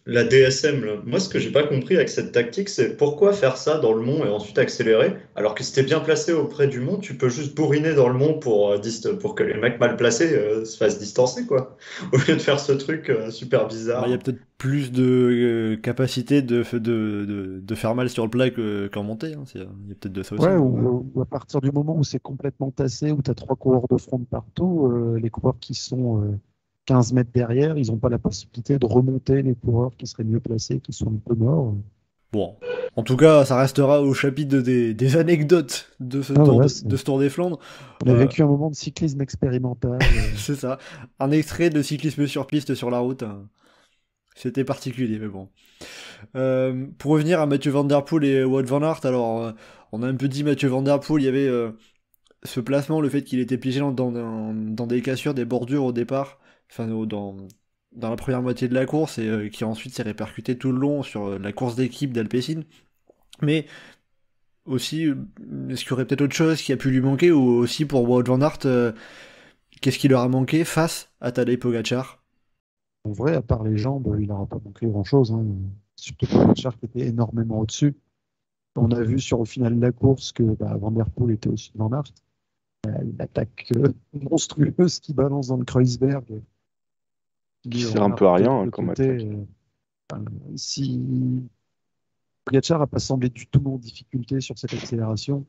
la DSM, là, moi ce que j'ai pas compris avec cette tactique, c'est pourquoi faire ça dans le mont et ensuite accélérer, alors que si t'es bien placé auprès du mont, tu peux juste bourriner dans le mont pour que les mecs mal placés se fassent distancer, quoi. Au lieu de faire ce truc super Bah, il y a bizarre. peut-être plus de capacité de faire mal sur le plat qu'en montée. Hein. Il y a peut-être de ça aussi. Ouais, ou à partir du moment où c'est complètement tassé, où tu as 3 coureurs de front de partout, les coureurs qui sont 15 mètres derrière, ils n'ont pas la possibilité de remonter les coureurs qui seraient mieux placés, qui sont un peu morts. Bon, en tout cas, ça restera au chapitre des anecdotes de ce Ah, tour voilà, de ce Tour des Flandres. on a Euh, vécu un moment de cyclisme expérimental. c'est ça. Un extrait de cyclisme sur piste sur la route. Hein. C'était particulier, mais bon. Pour revenir à Mathieu Van Der Poel et Wout van Aert, alors on a un peu dit Mathieu Van Der Poel, il y avait ce placement, le fait qu'il était piégé dans des cassures, des bordures au départ, enfin dans la première moitié de la course, et qui ensuite s'est répercuté tout le long sur la course d'équipe d'Alpecin. Mais aussi, est-ce qu'il y aurait peut-être autre chose qui a pu lui manquer, ou aussi pour Wout van Aert, qu'est-ce qui leur a manqué face à Tadej Pogacar? En vrai, à part les jambes, il n'aura pas manqué grand-chose. Hein. Surtout Pogacar qui était énormément au-dessus. On a vu au final de la course que Van Der Poel était au-dessus de Van Aert. Une attaque monstrueuse qui balance dans le Kreuzberg. Qui sert un peu à rien De comme côté, attaque. si Pogacar n'a pas semblé du tout en difficulté sur cette accélération,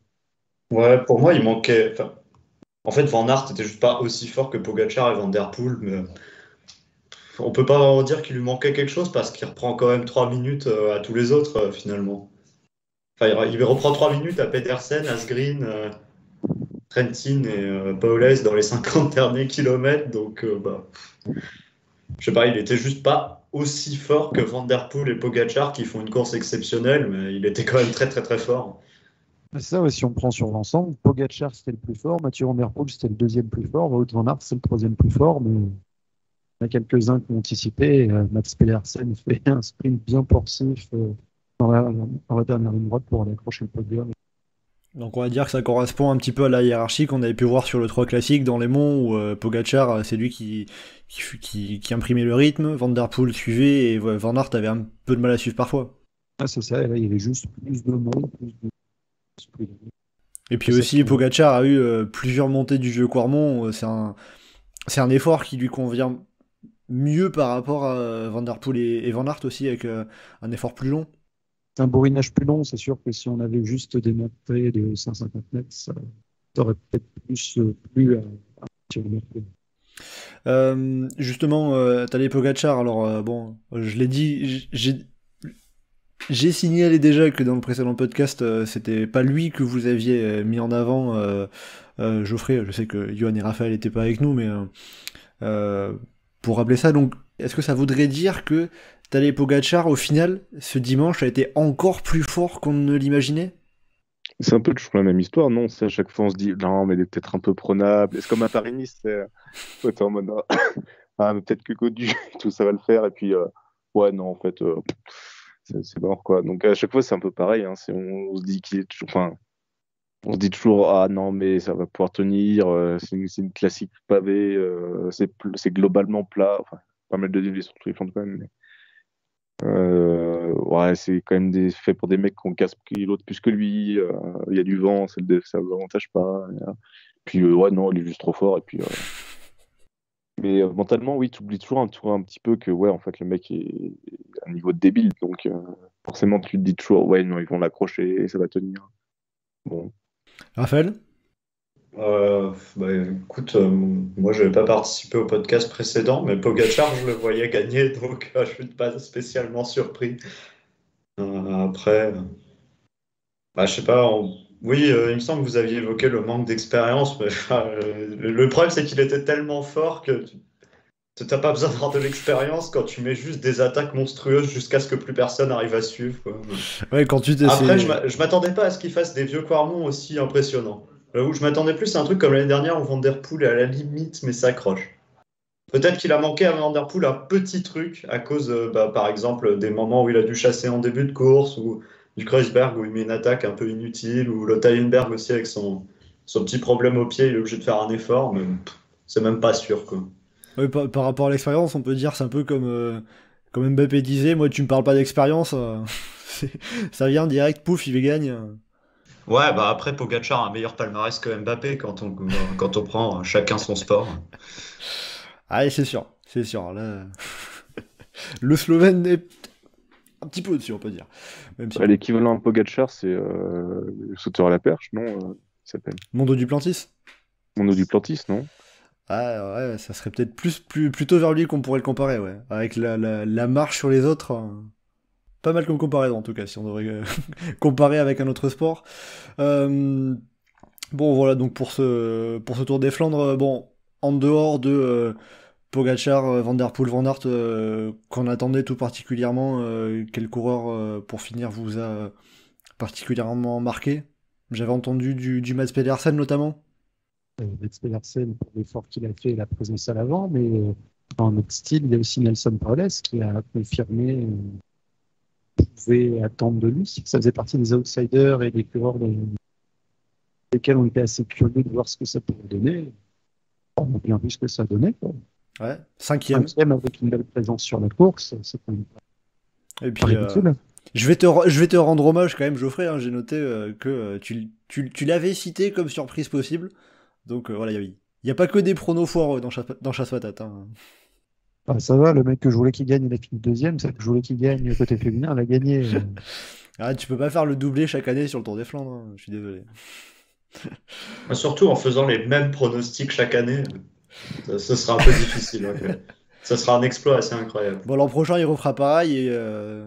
Ouais, pour moi, il manquait. Enfin, en fait, Van Aert était juste pas aussi fort que Pogacar et Van Der Poel, mais on peut pas dire qu'il lui manquait quelque chose parce qu'il reprend quand même 3 minutes à tous les autres finalement. Enfin, il reprend 3 minutes à Pedersen, Asgreen, Trentin et Powless dans les 50 derniers kilomètres, donc je sais pas, il était juste pas aussi fort que Van Der Poel et Pogacar qui font une course exceptionnelle, mais il était quand même très très très fort. c'est ça, ouais, si on prend sur l'ensemble, Pogacar c'était le plus fort, Mathieu Van Der Poel c'était le deuxième plus fort, Wout van Aert c'est le troisième plus fort, mais il y en a quelques-uns qui ont anticipé. Mats Pedersen fait un sprint bien porcif dans la dernière ligne droite pour aller accrocher le podium. Donc on va dire que ça correspond un petit peu à la hiérarchie qu'on avait pu voir sur le 3 classique dans les monts, où Pogacar, c'est lui qui imprimait le rythme, Van Der Poel suivait, et Van Aert avait un peu de mal à suivre parfois. Ah, c'est ça, et là il y avait juste plus de monde, plus de... Et puis C'est ça aussi, qui- Pogacar a eu plusieurs montées du vieux Quarmont, c'est un effort qui lui convient mieux par rapport à Van Der Poel et Van Aert aussi, avec un effort plus long. C'est un bourrinage plus long, c'est sûr que si on avait juste des montées de 150 mètres, ça aurait peut-être plus plu à Mathieu Van Der Poel. Justement, Tadej Pogacar, alors bon, je l'ai dit, j'ai signalé déjà que dans le précédent podcast, c'était pas lui que vous aviez mis en avant, Geoffrey. Je sais que Johan et Raphaël n'étaient pas avec nous, mais pour rappeler ça, donc, est-ce que ça voudrait dire que Tadej Pogacar, au final, ce dimanche, a été encore plus fort qu'on ne l'imaginait? C'est un peu toujours la même histoire, non? C'est à chaque fois, on se dit, non, mais il est peut-être un peu prenable. C'est comme un Paris-Nice, ouais, t'es en mode, ah, mais peut-être que Godu, tout ça va le faire. Et puis, ouais, non, en fait, c'est mort, quoi. Donc, à chaque fois, c'est un peu pareil. Hein. On se dit qu'il est toujours, enfin, on se dit toujours, ah non, mais ça va pouvoir tenir. C'est une classique pavée. C'est globalement plat. Enfin, pas mal de déviés sur tous les flancs quand même. Ouais, c'est quand même fait pour des mecs qui ont 15 kilos de plus que lui. Il y a du vent, ça ne l'avantage pas. Puis, ouais, non, il est juste trop fort. Et puis, mais mentalement, oui, tu oublies toujours un petit peu que, ouais, en fait, le mec est à un niveau de débile. Donc, forcément, tu te dis toujours, ouais, non, ils vont l'accrocher et ça va tenir. Bon. Raphaël? Écoute, moi je n'avais pas participé au podcast précédent, mais Pogacar, je le voyais gagner, donc je suis pas spécialement surpris. Après, je sais pas, oui, il me semble que vous aviez évoqué le manque d'expérience, mais le problème c'est qu'il était tellement fort que tu n'as pas besoin d'avoir de l'expérience quand tu mets juste des attaques monstrueuses jusqu'à ce que plus personne arrive à suivre, quoi. Ouais, quand tu Après, t'essayes. je m'attendais pas à ce qu'il fasse des vieux Quarmont aussi impressionnants. Là où je m'attendais plus à un truc comme l'année dernière où Van Der Poel est à la limite mais s'accroche. Peut-être qu'il a manqué à Van Der Poel un petit truc à cause, par exemple, des moments où il a dû chasser en début de course, ou du Kreuzberg où il met une attaque un peu inutile, ou le Tyenberg aussi avec son petit problème au pied, il est obligé de faire un effort, mais c'est même pas sûr, quoi. Ouais, par rapport à l'expérience, on peut dire c'est un peu comme Mbappé disait, moi tu me parles pas d'expérience, ça vient direct, pouf, il gagne. Ouais, après Pogacar a un meilleur palmarès que Mbappé quand on prend chacun son sport. Ah, c'est sûr. Là, le Slovène est un petit peu au-dessus, on peut dire. Même si L'équivalent à Pogacar, c'est le sauteur à la perche, non? Il s'appelle Mondo Duplantis. Mondo Duplantis, non? Ah ouais, ça serait peut-être plutôt vers lui qu'on pourrait le comparer, ouais. Avec la marche sur les autres. Pas mal comme comparaison en tout cas, si on devrait comparer avec un autre sport. Bon voilà, donc pour ce Tour des Flandres, bon, en dehors de Pogacar, Van Der Poel, Van Aert, qu'on attendait tout particulièrement, quel coureur pour finir vous a particulièrement marqué? J'avais entendu du Mads Pedersen notamment. Mats Pedersen pour l'effort qu'il a fait et la présence à l'avant, mais dans notre style, il y a aussi Nelson Paoles qui a confirmé qu'on pouvait attendre de lui. Ça faisait partie des outsiders et des coureurs lesquels on était assez curieux de voir ce que ça pourrait donner. On a bien vu ce que ça donnait, quoi. Ouais, cinquième avec une belle présence sur la course, c'est quand même pas Et puis, ridicule. je vais te rendre hommage quand même, Geoffrey. Hein, j'ai noté que tu l'avais cité comme surprise possible. Donc voilà, il n'y a pas que des pronos foireux dans Chasse Patate. Hein. Ah, ça va, le mec que je voulais qu'il gagne, il a fini deuxième. Celle que je voulais qu'il gagne côté féminin, elle a gagné. Ah, tu peux pas faire le doublé chaque année sur le Tour des Flandres. Hein, je suis désolé. Surtout en faisant les mêmes pronostics chaque année, ce sera un peu difficile. Ouais. Ça sera un exploit assez incroyable. Bon, l'an prochain, il refera pareil et.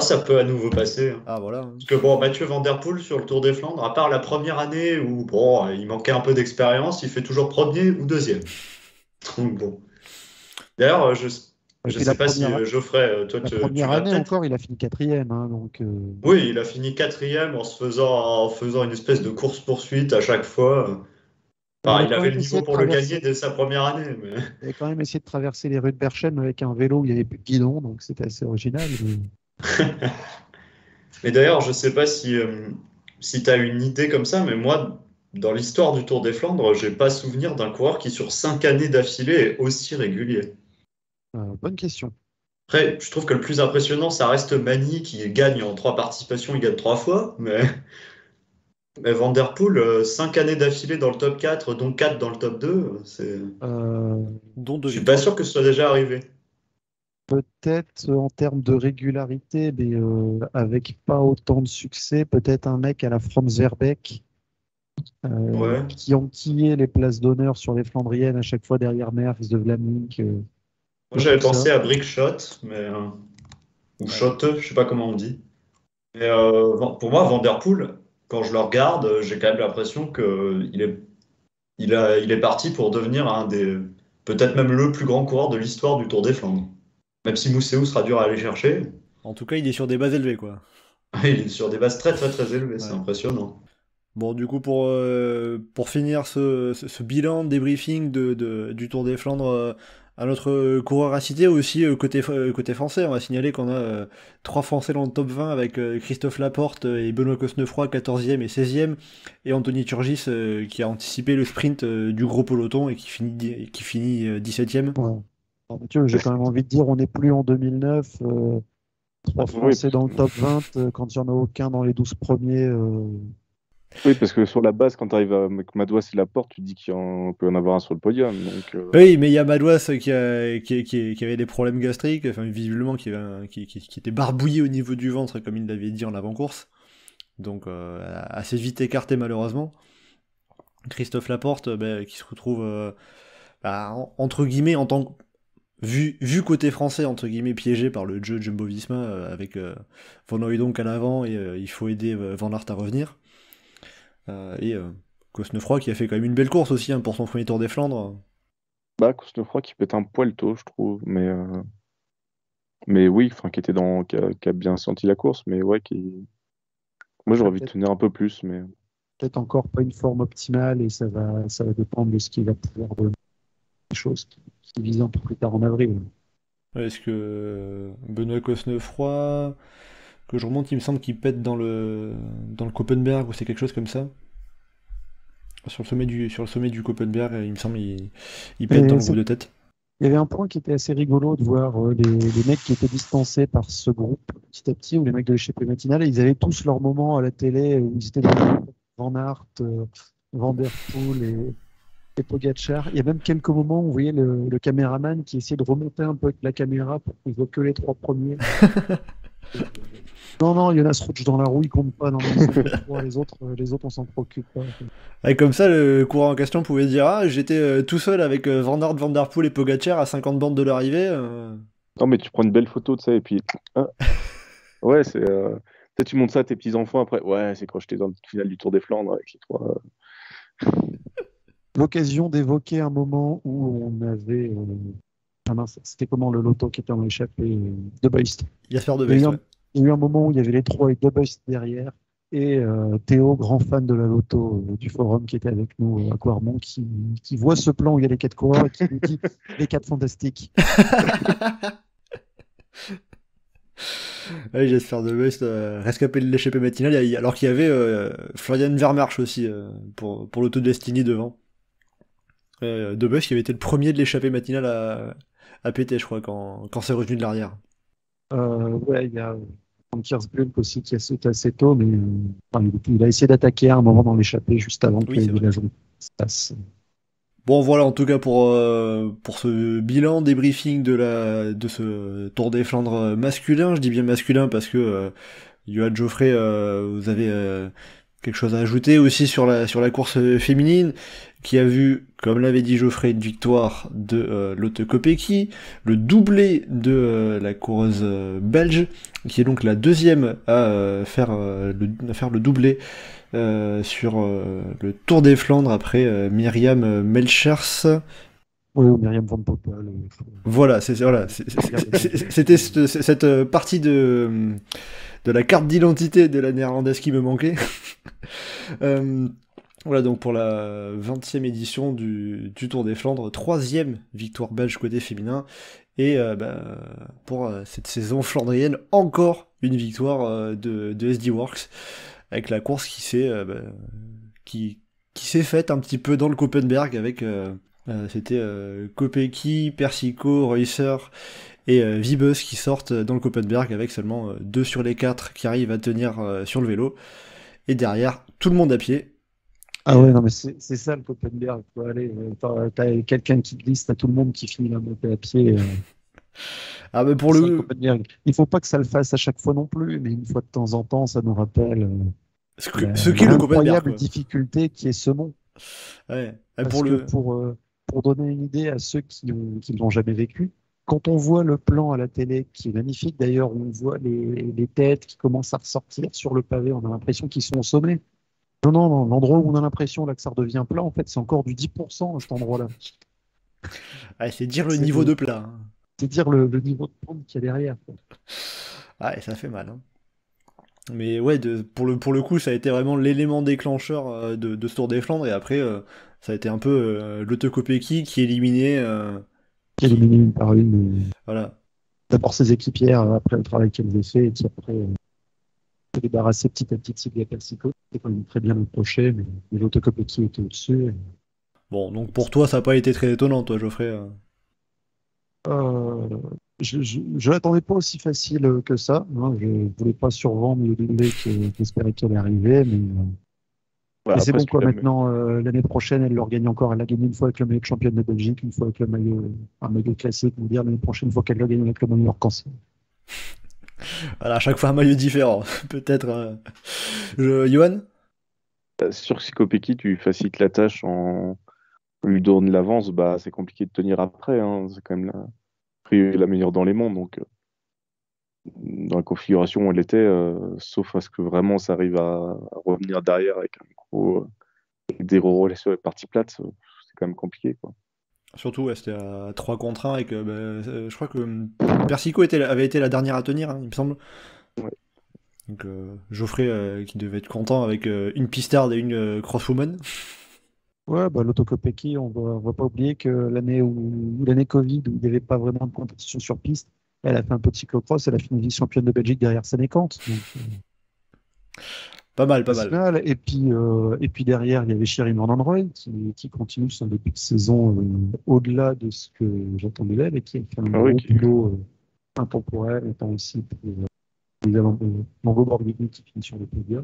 Ça peut à nouveau passer. Hein. Ah, voilà. Parce que Mathieu Van Der Poel sur le Tour des Flandres, à part la première année où il manquait un peu d'expérience, il fait toujours premier ou deuxième. Donc bon. D'ailleurs, je sais pas si Geoffrey, toi, la tu première l'as année peut-être. encore, il a fini quatrième. Hein, donc, Oui, il a fini quatrième en faisant une espèce de course-poursuite à chaque fois. il a Il quand avait même le essayé niveau de pour le traverser- gagner dès sa première année. Mais... il a quand même essayé de traverser les rues de Berchem avec un vélo où il n'y avait plus de guidon, donc c'était assez original. Mais d'ailleurs, je sais pas si tu as une idée comme ça, mais moi, dans l'histoire du Tour des Flandres, j'ai pas souvenir d'un coureur qui, sur 5 années d'affilée, est aussi régulier. Bonne question. Après, je trouve que le plus impressionnant, ça reste Magny, qui gagne en 3 participations, il gagne 3 fois, mais Van Der Poel, 5 années d'affilée dans le top 4, dont 4 dans le top 2, Dont je deux suis pas victoires. sûr que ce soit déjà arrivé. Peut-être en termes de régularité, mais avec pas autant de succès, peut-être un mec à la Franz Verbeek Ouais. qui enquillait les places d'honneur sur les Flandriennes à chaque fois derrière Merckx, de Vlaming. Moi, j'avais tout ça. pensé à Brickshot, mais ou Schotte, je sais pas comment on dit. Mais pour moi, Van Der Poel, quand je le regarde, j'ai quand même l'impression que il est parti pour devenir peut-être même le plus grand coureur de l'histoire du Tour des Flandres. Même si Mousseau sera dur à aller chercher, En tout cas, il est sur des bases élevées, quoi. il est sur des bases très très très élevées, c'est Ouais. impressionnant. Bon, du coup, pour finir ce bilan, débriefing du Tour des Flandres, un autre coureur à citer aussi, côté français, on va signaler qu'on a 3 Français dans le top 20 avec Christophe Laporte et Benoît Cosnefroy, 14e et 16e, et Anthony Turgis qui a anticipé le sprint du gros peloton et qui finit 17e. Ouais. Alors, Mathieu, j'ai quand même envie de dire, on n'est plus en 2009. 3 Français dans le top 20, quand il n'y en a aucun dans les 12 premiers. Oui, parce que sur la base, quand tu arrives avec Madouas et Laporte, tu dis qu'il peut y en avoir un sur le podium. Donc, Oui, mais il y a Madouas qui avait des problèmes gastriques, enfin visiblement qui était barbouillé au niveau du ventre, comme il l'avait dit en avant-course. Donc assez vite écarté malheureusement. Christophe Laporte, qui se retrouve entre guillemets en tant que vu côté français entre guillemets piégé par le jeu Jumbo-Visma avec Van Hooijdonk à l'avant et il faut aider Van Aert à revenir. Et Cosnefroy qui a fait quand même une belle course aussi pour son premier Tour des Flandres. Bah, Cosnefroy qui pète un poil tôt, je trouve. Mais oui, enfin, qui a bien senti la course. Mais ouais, moi, j'aurais envie de tenir un peu plus. Mais Peut-être encore pas une forme optimale et ça va dépendre de ce qu'il va pouvoir donner. Des choses qui visent un peu plus tard en avril. Ouais, est-ce que Benoît Cosnefroy, que je remonte, il me semble qu'il pète dans le Koppenberg ou c'est quelque chose comme ça. Sur le sommet du Koppenberg, il me semble il pète dans le groupe de tête. Il y avait un point qui était assez rigolo de voir les mecs qui étaient distancés par ce groupe petit à petit, ou les mecs de l'échappée matinale, ils avaient tous leur moment à la télé où ils étaient dans le groupe. Van Aert, Van Der Poel et Pogacar. Il y a même quelques moments où vous voyez le caméraman qui essayait de remonter un peu avec la caméra pour qu'il voit que les 3 premiers. Non, Jonas Rutsch dans la roue, il compte pas. Non, les autres, on s'en préoccupe pas. Et comme ça, le coureur en question pouvait dire j'étais tout seul avec Van Aert, Van Der Poel et Pogacar à 50 bornes de l'arrivée. Non, mais tu prends une belle photo de ça et puis. Ouais, c'est. Peut-être tu montres ça à tes petits-enfants après. Ouais, c'est quand j'étais dans le final du Tour des Flandres avec les 3. L'occasion d'évoquer un moment où on avait. C'était comment le loto qui était en échappée de Beust. Jasper De Beust. Il y a eu un moment où il y avait les 3 et De Beust derrière. Et Théo, grand fan de la loto du forum qui était avec nous à Quarmont, qui voit ce plan où il y a les 4 coureurs et qui nous dit les 4 fantastiques. Oui, Jasper De Beust, rescapé de l'échappée matinale, alors qu'il y avait Florian Vermarche aussi pour l'auto de Destiny devant. De Beust qui avait été le premier de l'échappée matinale à péter, je crois, quand c'est revenu de l'arrière. Ouais, il y a Kiersbulk aussi qui a sauté assez tôt, mais il a essayé d'attaquer à un moment dans l'échappée juste avant que la journée se passe. Bon, voilà, en tout cas pour ce bilan, débriefing de ce Tour des Flandres masculin. Je dis bien masculin parce que Johan Geoffrey, vous avez quelque chose à ajouter aussi sur la course féminine, qui a vu, comme l'avait dit Geoffrey, une victoire de Lotte Kopecky, le doublé de la coureuse belge, qui est donc la deuxième à faire le doublé sur le Tour des Flandres après Myriam Melchers. Oui, ou Myriam Van Poppel. Voilà, c'était cette partie de la carte d'identité de la néerlandaise qui me manquait. Voilà donc pour la 20e édition du Tour des Flandres, 3e victoire belge côté féminin, et pour cette saison flandrienne, encore une victoire de SD Works, avec la course qui s'est faite un petit peu dans le Koppenberg, avec c'était Kopecky, Persico, Reusser et Wiebes qui sortent dans le Koppenberg avec seulement 2 sur les 4 qui arrivent à tenir sur le vélo, et derrière tout le monde à pied. Ah ouais, non mais c'est ça le Koppenberg, t'as quelqu'un qui glisse, t'as tout le monde qui finit la montée à pied. Ah mais pour le Koppenberg. Il faut pas que ça le fasse à chaque fois non plus, mais une fois de temps en temps, ça nous rappelle ce qu'est le Koppenberg, incroyable difficulté qui est ce mont. Ouais. Pour donner une idée à ceux qui ne l'ont jamais vécu, quand on voit le plan à la télé, qui est magnifique d'ailleurs, on voit les têtes qui commencent à ressortir sur le pavé, on a l'impression qu'ils sont au sommet. Non, l'endroit où on a l'impression là que ça redevient plat, en fait, c'est encore du 10% à cet endroit-là. Ouais, c'est dire le niveau de plat. C'est dire le niveau de pente qu'il y a derrière. Ouais, ça fait mal. Mais ouais, pour le coup, ça a été vraiment l'élément déclencheur de ce Tour des Flandres, et après, ça a été un peu Lotte Kopecky qui éliminait. Qui élimine une par une. Voilà. D'abord ses équipières, après le travail qu'elles avaient fait, et puis après, se débarrasser petit à petit de Silvia Calcico. C'était quand même très bien approché, mais Lotte Kopecky était au-dessus. Bon, donc pour toi, ça n'a pas été très étonnant, toi, Geoffrey. Je l'attendais pas aussi facile que ça. Hein. Je voulais pas survendre le doublé qu'espérait qu'elle arrivait, mais Ouais, mais c'est après, bon quoi. celui-là, Maintenant, l'année prochaine, elle le regagne encore. Elle l'a gagné une fois avec le maillot de championne de Belgique, une fois avec le maillot, un maillot classique. On va dire l'année prochaine, il faut qu'elle le gagne avec le maillot arc-en-ciel. Voilà, à chaque fois un maillot différent. Peut-être. Johan? c'est sûr que si Kopecky, tu facilites la tâche en lui donnant de l'avance, bah, c'est compliqué de tenir après. Hein. C'est quand même la meilleure dans les mondes. Donc, dans la configuration où elle était, sauf à ce que vraiment ça arrive à revenir derrière avec avec des relais sur les parties plates, c'est quand même compliqué, quoi. Surtout, ouais, c'était à 3 contre 1 et que je crois que Persico avait été la dernière à tenir, hein, il me semble. Ouais. Donc Geoffrey qui devait être content avec une pistarde et une crosswoman. Ouais, bah, Lotte Kopecky, on va pas oublier que l'année Covid, où il n'y avait pas vraiment de compétition sur piste, elle a fait un peu de cyclocross, elle a fini championne de Belgique derrière Sénécante. Pas mal, pas mal. National. Et puis derrière, il y avait Sherry Van qui continue son début de saison au-delà de ce que j'attendais d'elle et qui a fait un gros boulot intemporel, étant aussi pour les Mongo Borghini qui finit sur le podium.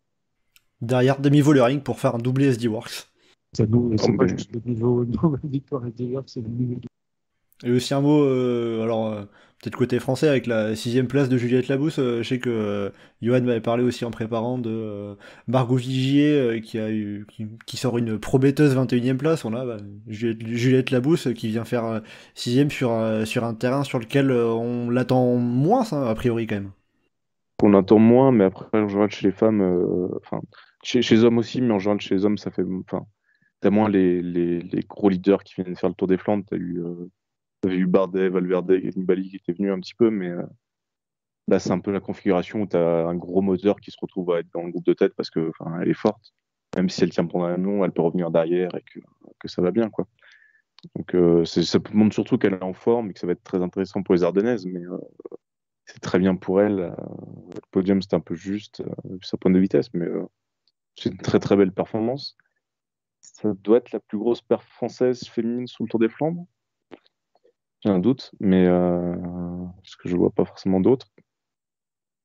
Derrière Demi Vollering pour faire un doublé SD Works. Ça nous, c'est pas juste le niveau victoire SD Works, c'est le niveau. Et aussi un mot, peut-être côté français, avec la 6ème place de Juliette Labousse. Je sais que Johan m'avait parlé aussi en préparant de Margot Vigier qui sort une prometteuse 21ème place. On a Juliette Labousse qui vient faire 6ème sur un terrain sur lequel on l'attend moins, ça, a priori quand même. On attend moins, mais après, en général, chez les femmes, chez les hommes aussi, mais en général, chez les hommes, ça fait. T'as moins les gros leaders qui viennent faire le Tour des Flandres. T'avais eu Bardet, Valverde, Nibali qui était venu un petit peu, mais là, c'est un peu la configuration où t'as un gros moteur qui se retrouve à être dans le groupe de tête parce que elle est forte. Même si elle tient pendant un long, elle peut revenir derrière et que ça va bien, quoi. Donc, ça montre surtout qu'elle est en forme et que ça va être très intéressant pour les Ardennaises, mais c'est très bien pour elle. Le podium, c'était un peu juste, vu sa pointe de vitesse, mais c'est une très très belle performance. Ça doit être la plus grosse perf française féminine sous le Tour des Flandres. J'ai un doute, mais parce que je vois pas forcément d'autres.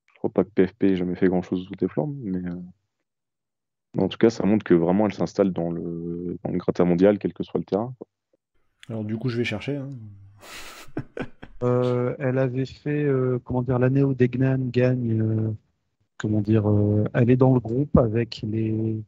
Je crois pas que PFP ait jamais fait grand-chose sous des Flandres, mais en tout cas, ça montre que vraiment elle s'installe dans le gratin mondial, quel que soit le terrain, quoi. Alors du coup, je vais chercher. Hein. Elle avait fait, l'année où Degnan gagne, elle est dans le groupe avec les.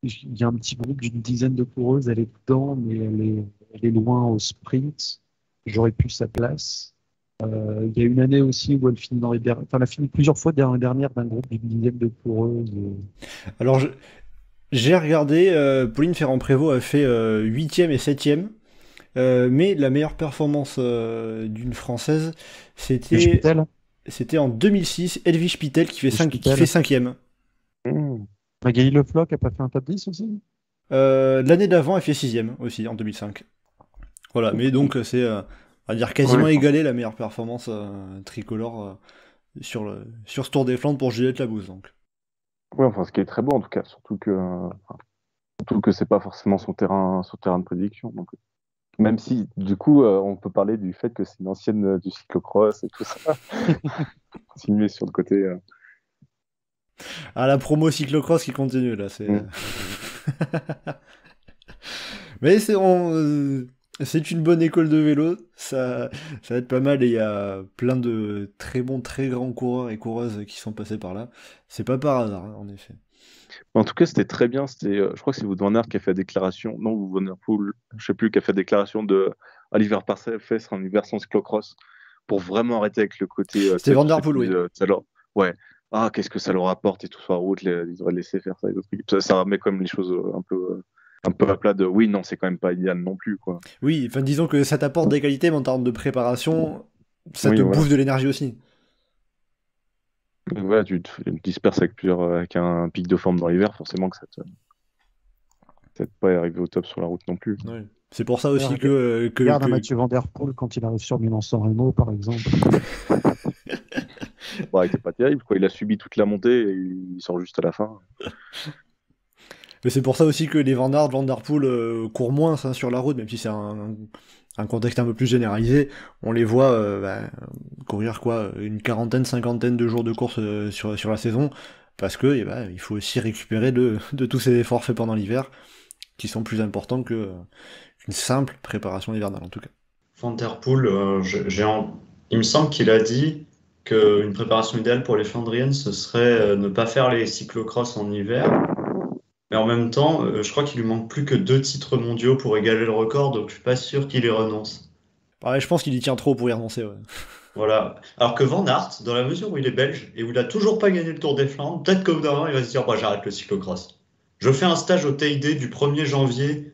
Il y a un petit groupe d'une dizaine de coureuses, elle est dedans, mais elle est loin au sprint. J'aurais pu sa place. Il y a une année aussi où elle finit dans les dernières. Enfin, elle a fini plusieurs fois dans les dernières d'un groupe d'une dizaine de coureuses. Alors, j'ai regardé, Pauline Ferrand-Prévot a fait 8ème et 7ème. Mais la meilleure performance d'une Française, c'était en 2006, Edwige Pittel qui fait 5ème. Magali Le Floch n'a pas fait un top 10 aussi? L'année d'avant, elle fait 6ème aussi, en 2005. Voilà, mais donc c'est, on va dire, quasiment égalé la meilleure performance tricolore sur ce Tour des Flandres pour Juliette Labousse. Donc. Ouais, ce qui est très beau en tout cas, surtout que c'est pas forcément son terrain de prédiction. Donc, même si, du coup, on peut parler du fait que c'est une ancienne du cyclocross et tout ça. Continuer sur le côté. Ah, la promo cyclocross qui continue, là. C'est... Mais c'est une bonne école de vélo. Ça va être pas mal et il y a plein de très bons, très grands coureurs et coureuses qui sont passés par là. C'est pas par hasard, hein, en effet. En tout cas, c'était très bien. Je crois que c'est Wout van Aert qui a fait la déclaration. Non, Wout van Aert, je sais plus, qui a fait la déclaration de l'hiver parfait sera un hiver sans cyclocross pour vraiment arrêter avec le côté. C'était Van Der Poel, oui. Ouais. Ah, qu'est-ce que ça leur apporte et tout sur la route. Ils devraient laisser faire ça. Ça remet quand même les choses un peu à plat de oui, non, c'est quand même pas idéal non plus, quoi. Oui, enfin, disons que ça t'apporte des qualités, mais en termes de préparation, ça te bouffe de l'énergie aussi. Donc voilà, tu te disperses avec un pic de forme dans l'hiver, forcément que ça t'aide pas à arriver au top sur la route non plus. Ouais. C'est pour ça aussi Regarde, regarde un Mathieu Van Der Poel quand il arrive sur Milan-San Remo, par exemple. Bah, il était pas terrible, quoi. Il a subi toute la montée et il sort juste à la fin. Mais c'est pour ça aussi que les Van Aert, Van Der Poel courent moins hein, sur la route, même si c'est un contexte un peu plus généralisé. On les voit courir quoi, une quarantaine, cinquantaine de jours de course sur la saison, parce que il faut aussi récupérer de tous ces efforts faits pendant l'hiver, qui sont plus importants qu'une simple préparation hivernale en tout cas. Van Der Poel, il me semble qu'il a dit qu'une préparation idéale pour les Flandriennes, ce serait ne pas faire les cyclocross en hiver. Mais en même temps, je crois qu'il lui manque plus que 2 titres mondiaux pour égaler le record, donc je suis pas sûr qu'il y renonce. Ouais, je pense qu'il y tient trop pour y renoncer. Ouais. Voilà. Alors que Van Aert, dans la mesure où il est belge et où il a toujours pas gagné le Tour des Flandres, peut-être qu'au bout d'un moment, il va se dire bah, j'arrête le cyclocross. Je fais un stage au TID du 1er janvier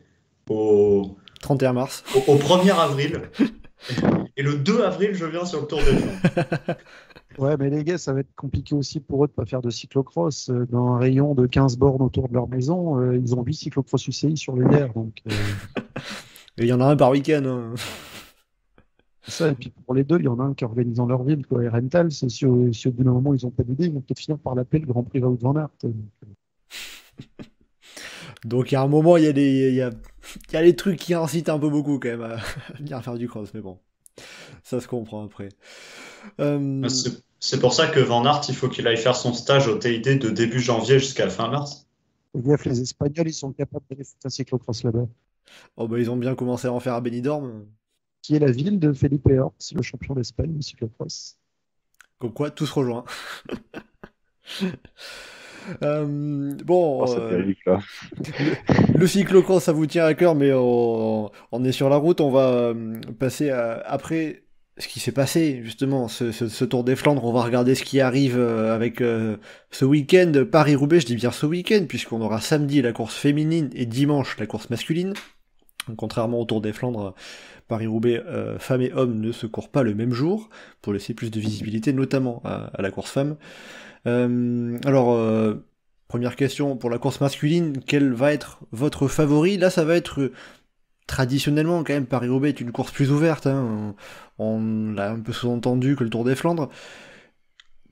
au 31 mars. Au 1er avril. Et le 2 avril, je viens sur le Tour des Flandres. Ouais, mais les gars, ça va être compliqué aussi pour eux de pas faire de cyclocross. Dans un rayon de 15 bornes autour de leur maison, ils ont 8 cyclocross UCI sur l'hiver. Donc, Et il y en a un par week-end. Hein. ça, et puis pour les deux, il y en a un qui organise dans leur ville, quoi. Et Rental, si au bout d'un moment ils ont pas d'idée, ils vont peut-être finir par l'appeler le Grand Prix Wout van Aert. Donc il y a un moment, il y a des trucs qui incitent un peu beaucoup quand même à venir faire du cross, mais bon, ça se comprend après. C'est pour ça que Van Aert, il faut qu'il aille faire son stage au TID de début janvier jusqu'à fin mars. Fais gaffe, les Espagnols, ils sont capables d'aller foutre un cyclocross là-bas. Oh bah ils ont bien commencé à en faire à Benidorm. Qui est la ville de Felipe Horst, le champion d'Espagne au cyclocross. Comme quoi, tout se rejoint. Bon, le cyclocross, ça vous tient à cœur, mais on est sur la route. On va passer après ce qui s'est passé, justement, ce Tour des Flandres. On va regarder ce qui arrive avec ce week-end Paris-Roubaix. Je dis bien ce week-end, puisqu'on aura samedi la course féminine et dimanche la course masculine. Contrairement au Tour des Flandres, Paris-Roubaix, femmes et hommes ne se courent pas le même jour, pour laisser plus de visibilité, notamment à la course femme. Alors, première question, pour la course masculine, quel va être votre favori? Là, ça va être, traditionnellement, quand même, Paris-Roubaix est une course plus ouverte, hein. On l'a un peu sous-entendu que le Tour des Flandres.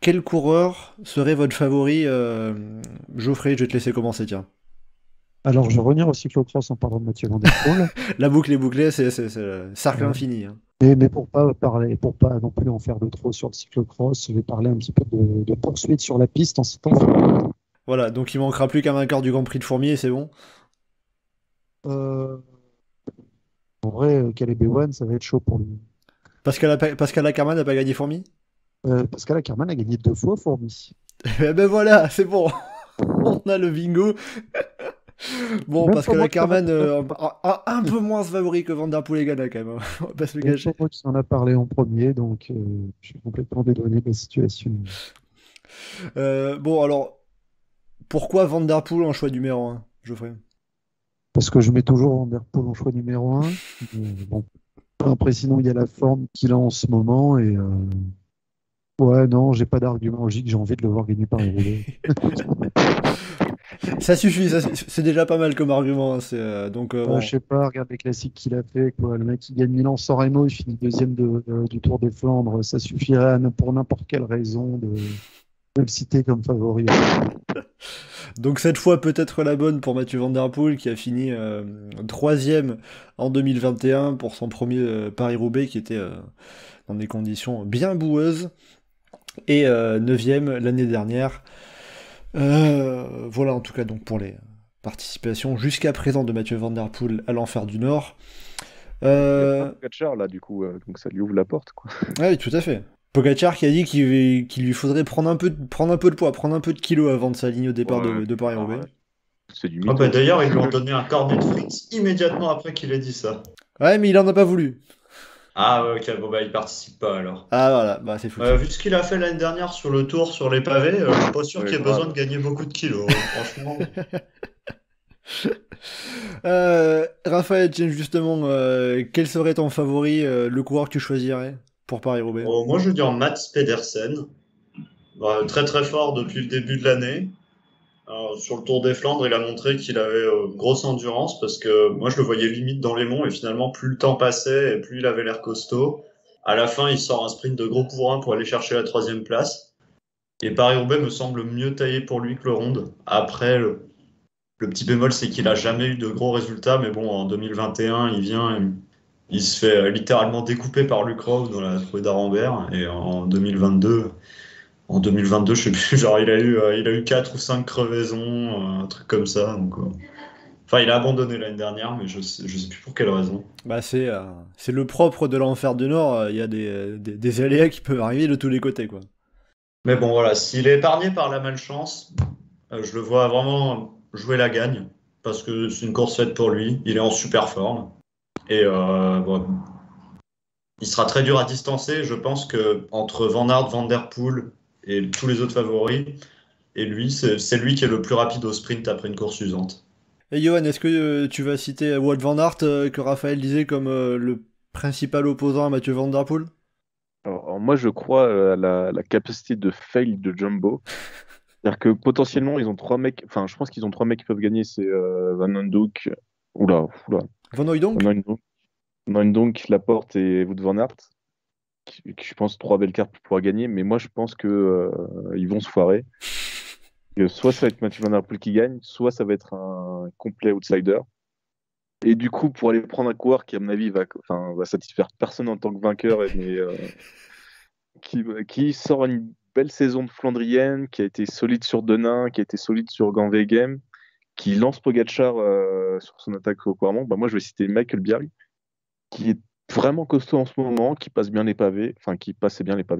Quel coureur serait votre favori? Geoffrey, je vais te laisser commencer, tiens. Alors, je vais revenir au cyclocross en parlant de Mathieu Van Der Poel. La boucle est bouclée, c'est le cercle infini. Hein. Mais pour pas non plus en faire de trop sur le cyclocross, je vais parler un petit peu de poursuite sur la piste en ces temps. Voilà, donc il manquera plus qu'un vainqueur du Grand Prix de Fourmier, c'est bon. En vrai, Caleb Ewan, ça va être chaud pour lui. Pascal Ackermann n'a pas gagné Fourmi? Pascal Ackermann a gagné 2 fois Fourmi. Eh ben voilà, c'est bon. On a le bingo. Bon, Pascal Ackermann, un peu moins favori que Van Der Poel et Ganna quand même. On va pas se le gâcher. C'est moi qui en a parlé en premier, donc je suis complètement dédouané de la situation. Bon, alors, pourquoi Van Der Poel en choix numéro 1, Geoffrey? Parce que je mets toujours Van Der Poel en choix numéro 1. Bon. Après, sinon, il y a la forme qu'il a en ce moment. Et ouais, non, j'ai pas d'argument logique. J'ai envie de le voir gagner par les Ça suffit, c'est déjà pas mal comme argument. Hein, donc, bon. Je sais pas, regarde les classiques qu'il a fait. Quoi. Le mec, il gagne Milan-San Remo, il finit deuxième du Tour des Flandres. Ça suffirait pour n'importe quelle raison de le citer comme favori. Donc cette fois peut-être la bonne pour Mathieu Van Der Poel qui a fini 3e en 2021 pour son premier Paris-Roubaix qui était dans des conditions bien boueuses et 9e l'année dernière. Voilà en tout cas donc pour les participations jusqu'à présent de Mathieu Van Der Poel à l'Enfer du Nord. Pogacar là du coup, donc ça lui ouvre la porte quoi. Oui, tout à fait. Pogacar qui a dit qu'il lui faudrait prendre un peu de poids, prendre un peu de kilos avant de s'aligner au départ de Paris-Roubaix. C'est du mytho. D'ailleurs, ils lui ont donné un cornet de frites immédiatement après qu'il ait dit ça. Ouais, mais il en a pas voulu. Ah ouais, ok, bon bah il participe pas alors. Ah voilà, bah c'est fou. Vu ce qu'il a fait l'année dernière sur le Tour, sur les pavés, je suis pas sûr qu'il ait besoin de gagner beaucoup de kilos, franchement. Raphaël, tiens, justement, quel serait ton favori, le coureur que tu choisirais pour Paris-Roubaix? Moi je veux dire Mats Pedersen. Très très fort depuis le début de l'année. Sur le Tour des Flandres, il a montré qu'il avait grosse endurance parce que moi je le voyais limite dans les monts et finalement plus le temps passait et plus il avait l'air costaud. À la fin, il sort un sprint de gros pour un pour aller chercher la 3e place. Et Paris-Roubaix me semble mieux taillé pour lui que le Ronde. Après, le petit bémol, c'est qu'il a jamais eu de gros résultats, mais bon, en 2021, il vient, il se fait littéralement découper par Luc Rowe dans la trouée d'Arambert et en 2022. En 2022, je sais plus, genre il a eu 4 ou 5 crevaisons, un truc comme ça. Donc, enfin, il a abandonné l'année dernière, mais je sais plus pour quelle raison. Bah c'est le propre de l'enfer du Nord. Il y a des aléas qui peuvent arriver de tous les côtés, quoi. Mais bon, voilà, s'il est épargné par la malchance, je le vois vraiment jouer la gagne, parce que c'est une course faite pour lui. Il est en super forme. Et bon, il sera très dur à distancer. Je pense que entre Van Aert, Van Der Poel et tous les autres favoris, et lui, c'est lui qui est le plus rapide au sprint après une course usante. Et Johan, est-ce que tu vas citer Wout van Aert, que Raphaël disait comme le principal opposant à Mathieu Van Der Poel? Alors, moi, je crois à la capacité de fail de Jumbo. C'est-à-dire que potentiellement, ils ont 3 mecs. Enfin, je pense qu'ils ont 3 mecs qui peuvent gagner. C'est Van Hooydonk. Oula. Van Hooydonk? Van Hooydonk, Laporte et Wout van Aert. Qui, je pense, 3 belles cartes pour pouvoir gagner. Mais moi, je pense que ils vont se foirer. Que soit ça va être Mathieu Van Der Poel qui gagne, soit ça va être un complet outsider. Et du coup, pour aller prendre un coureur qui, à mon avis, va satisfaire personne en tant que vainqueur, mais qui sort une belle saison de Flandrienne, qui a été solide sur Denain, qui a été solide sur Ganvegem, qui lance Pogacar sur son attaque au couramment. Bah, moi, je vais citer Michael Bjerg, qui est vraiment costaud en ce moment, qui passait bien les pavés,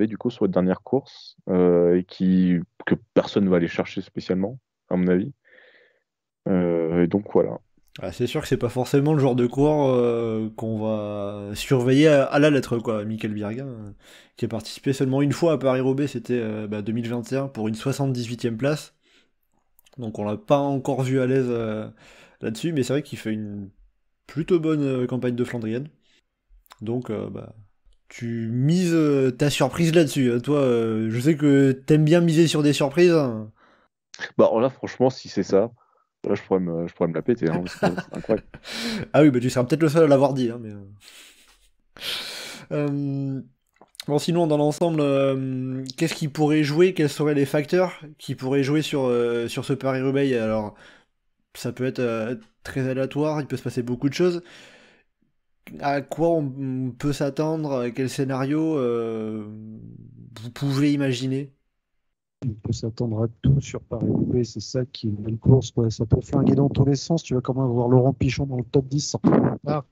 du coup, sur les dernières courses, et que personne ne va aller chercher spécialement, à mon avis. Et donc, voilà. Ah, c'est sûr que c'est pas forcément le genre de coureur qu'on va surveiller à la lettre, quoi. Michael Bjerg, qui a participé seulement une fois à Paris-Roubaix, c'était 2021 pour une 78e place. Donc on l'a pas encore vu à l'aise là-dessus, mais c'est vrai qu'il fait une plutôt bonne campagne de Flandrienne. Donc tu mises ta surprise là-dessus. Toi, je sais que t'aimes bien miser sur des surprises. Bah alors là, franchement, si c'est ça, là, je pourrais me la péter, hein, parce que c'est incroyable. Ah oui, tu seras peut-être le seul à l'avoir dit, hein, mais... Bon, sinon, dans l'ensemble, qu'est-ce qui pourrait jouer? Quels seraient les facteurs qui pourraient jouer sur ce Paris-Roubaix? Alors, ça peut être très aléatoire, il peut se passer beaucoup de choses. À quoi on peut s'attendre? Quel scénario vous pouvez imaginer? On peut s'attendre à tout sur Paris-Roubaix, c'est ça qui est une belle course, quoi. Ça peut flinguer dans tous les sens. Tu vas quand même avoir Laurent Pichon dans le top 10 sans part.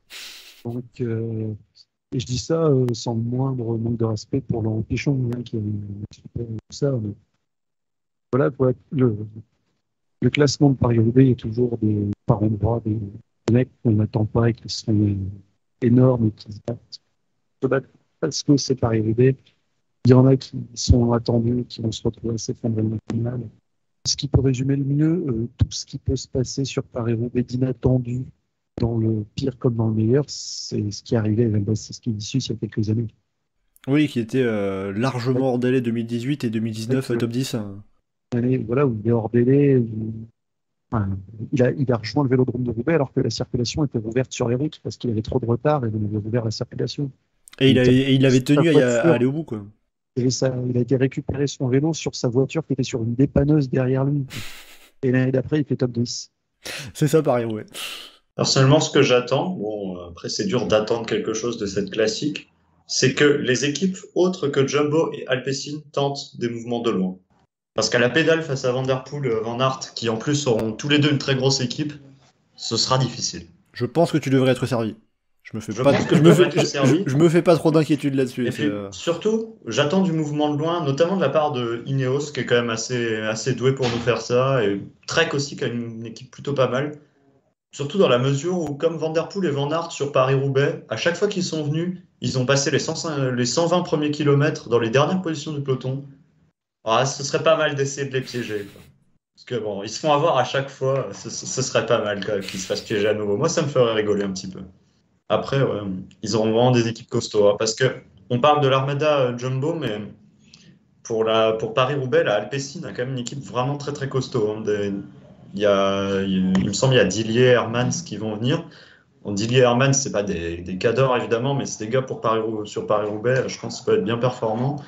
Donc, et je dis ça sans le moindre manque de respect pour Laurent Pichon, qui a tout ça. Mais voilà, le classement de Paris-Roubaix, il y a toujours par endroits des mecs qu'on n'attend pas et qui sont énormes et qui se battent parce que c'est Paris-Roubaix. Il y en a qui sont attendus, qui vont se retrouver à s'effondrement final. Ce qui peut résumer le mieux, tout ce qui peut se passer sur Paris-Roubaix d'inattendu, dans le pire comme dans le meilleur, c'est ce qui est arrivé avec Bastien Suisse il y a quelques années. Oui, qui était largement hors délai 2018 et 2019 top 10. Année, voilà, où il est hors délai, il a rejoint le vélodrome de Roubaix alors que la circulation était ouverte sur les routes parce qu'il avait trop de retard et il avait ouvert la circulation. Et il avait tenu à aller au bout, quoi. Et il a été récupéré son vélo sur sa voiture qui était sur une dépanneuse derrière lui. Et l'année d'après, il fait top 10. C'est ça, pareil, ouais. Personnellement, ce que j'attends, bon, après c'est dur d'attendre quelque chose de cette classique, c'est que les équipes autres que Jumbo et Alpecin tentent des mouvements de loin. Parce qu'à la pédale face à Van Der Poel, Van Aert, qui en plus auront tous les deux une très grosse équipe, ce sera difficile. Je pense que tu devrais être servi. Je me fais pas trop d'inquiétude là-dessus. Et puis, surtout, j'attends du mouvement de loin, notamment de la part de Ineos, qui est quand même assez doué pour nous faire ça, et Trek aussi, qui a une équipe plutôt pas mal. Surtout dans la mesure où, comme Van Der Poel et Van Aert sur Paris-Roubaix, à chaque fois qu'ils sont venus, ils ont passé les 120 premiers kilomètres dans les dernières positions du peloton. Alors, ce serait pas mal d'essayer de les piéger, quoi. Parce que bon, ils se font avoir à chaque fois, ce serait pas mal qu'ils se fassent piéger à nouveau. Moi, ça me ferait rigoler un petit peu. Après, ouais, ils auront vraiment des équipes costauds, hein, parce que on parle de l'armada Jumbo, mais pour Paris-Roubaix, la Alpecin a quand même une équipe vraiment très très costaud. Hein. Il me semble qu'il y a Dillier, Hermans qui vont venir. On Dillier et Hermans, c'est pas des cadors évidemment, mais c'est des gars sur Paris-Roubaix, je pense que ça peut être bien performant.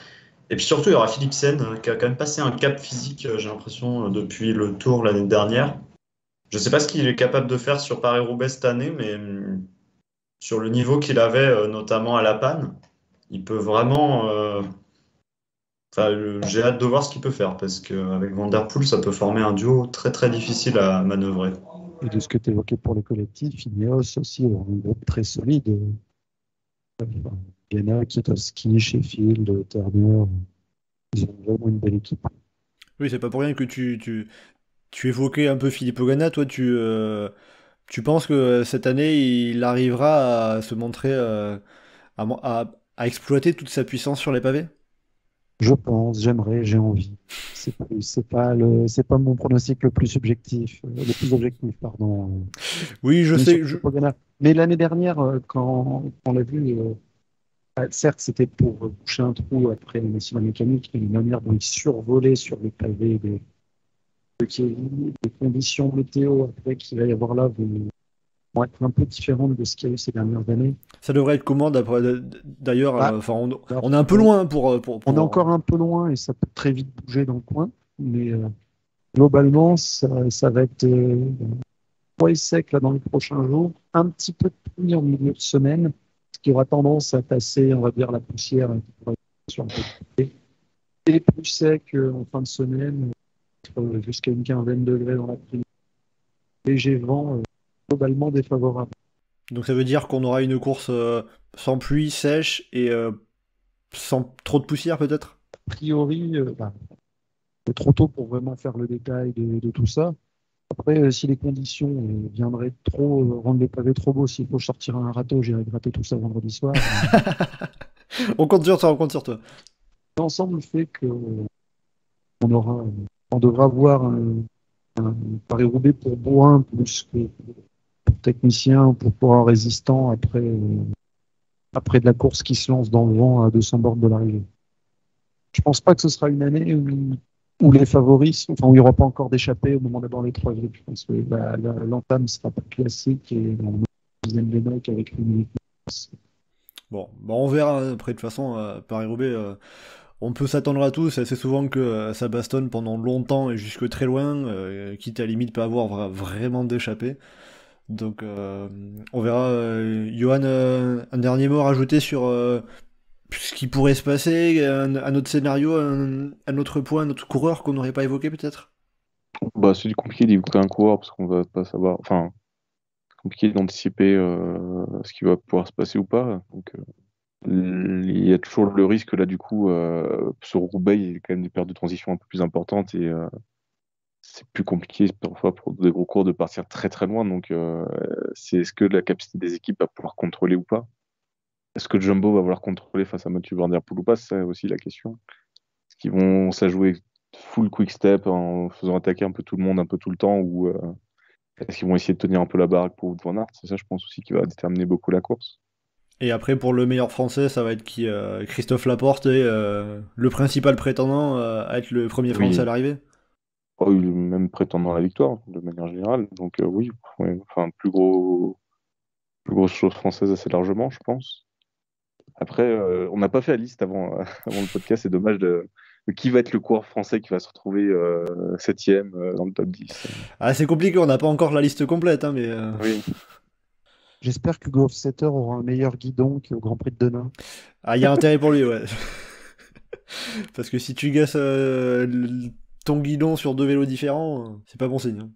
Et puis surtout, il y aura Philipsen qui a quand même passé un cap physique, j'ai l'impression, depuis le Tour l'année dernière. Je sais pas ce qu'il est capable de faire sur Paris-Roubaix cette année, mais sur le niveau qu'il avait, notamment à La Panne, il peut vraiment. J'ai hâte de voir ce qu'il peut faire parce qu'avec Van Der Poel, ça peut former un duo très très difficile à manœuvrer. Et de ce que tu évoquais pour les collectifs, Ineos aussi a un groupe très solide. Ghana, Kietowski, Sheffield, Turner, ils ont vraiment une belle équipe. Oui, c'est pas pour rien que tu évoquais un peu Philippe Ogana. Toi, tu penses que cette année, il arrivera à se montrer, à exploiter toute sa puissance sur les pavés? Je pense, j'aimerais, j'ai envie. C'est pas mon pronostic le plus objectif, pardon. Oui, je Mais sais. surtout Pogana. Mais l'année dernière, quand on l'a vu, certes, c'était pour boucher un trou après la mécanique, mais une manière dont il survolait sur les pavés, les conditions météo après qu'il va y avoir là vont être un peu différentes de ce qu'il y a eu ces dernières années. Ça devrait être comment d'ailleurs, Bah, enfin, on est un peu loin pour. On est encore un peu loin et ça peut très vite bouger dans le coin, mais globalement, ça va être froid et sec là, dans les prochains jours, un petit peu de pluie en milieu de semaine, ce qui aura tendance à tasser, on va dire, la poussière qui pourrait être sur le côté, et plus sec en fin de semaine, jusqu'à une quinzaine de degrés dans l'après-midi. Léger vent, globalement défavorable. Donc ça veut dire qu'on aura une course sans pluie, sèche et sans trop de poussière peut-être? A priori, c'est trop tôt pour vraiment faire le détail de tout ça. Après, si les conditions viendraient rendre les pavés trop beaux, s'il faut sortir un râteau, j'irai gratter tout ça vendredi soir. On compte sur toi, on compte sur toi. L'ensemble fait que on devra avoir un Paris-Roubaix pour bourrin plus que pour technicien, pour pouvoir résistant après de la course qui se lance dans le vent à 200 bornes de l'arrivée. Je pense pas que ce sera une année où les favoris, enfin où il n'y aura pas encore d'échappée au moment d'avoir les trois groupes. Je pense que l'entame sera pas classique et on a une dizaine de mecs avec une. Bon, on verra. Après, de toute façon, Paris-Roubaix, on peut s'attendre à tout. C'est assez souvent que ça bastonne pendant longtemps et jusque très loin, quitte à la limite pas avoir vraiment d'échappée. Donc, on verra. Johan, un dernier mot à rajouter sur ce qui pourrait se passer, un autre scénario, un autre point, un autre coureur qu'on n'aurait pas évoqué peut-être? Bah, c'est compliqué d'évoquer un coureur parce qu'on va pas savoir. Enfin, c'est compliqué d'anticiper ce qui va pouvoir se passer ou pas. Donc, il y a toujours le risque là, du coup, sur Roubaix, il y a quand même des périodes de transition un peu plus importantes et c'est plus compliqué parfois pour des gros cours de partir très très loin. Donc, est-ce que la capacité des équipes va pouvoir contrôler ou pas? Est-ce que Jumbo va vouloir contrôler face à Mathieu Van Der Poel ou pas? C'est aussi la question. Est-ce qu'ils vont s'ajouer full quick step en faisant attaquer un peu tout le monde un peu tout le temps ou est-ce qu'ils vont essayer de tenir un peu la baraque pour Wout van Aert? C'est ça, je pense aussi, qui va déterminer beaucoup la course. Et après, pour le meilleur français, ça va être qui? Christophe Laporte est le principal prétendant à être le premier français à l'arrivée? Oh, il est même prétendant à la victoire, de manière générale. Donc oui, enfin, plus grosse chose française assez largement, je pense. Après, on n'a pas fait la liste avant le podcast, c'est dommage de qui va être le coureur français qui va se retrouver 7ème dans le top 10. Ah, c'est compliqué, on n'a pas encore la liste complète, hein, mais... Oui. J'espère que Hugo Hofstetter aura un meilleur guidon qu'au Grand Prix de Denain. Ah, il y a intérêt pour lui, ouais. Parce que si tu gasses ton guidon sur 2 vélos différents, c'est pas bon signe. Hein.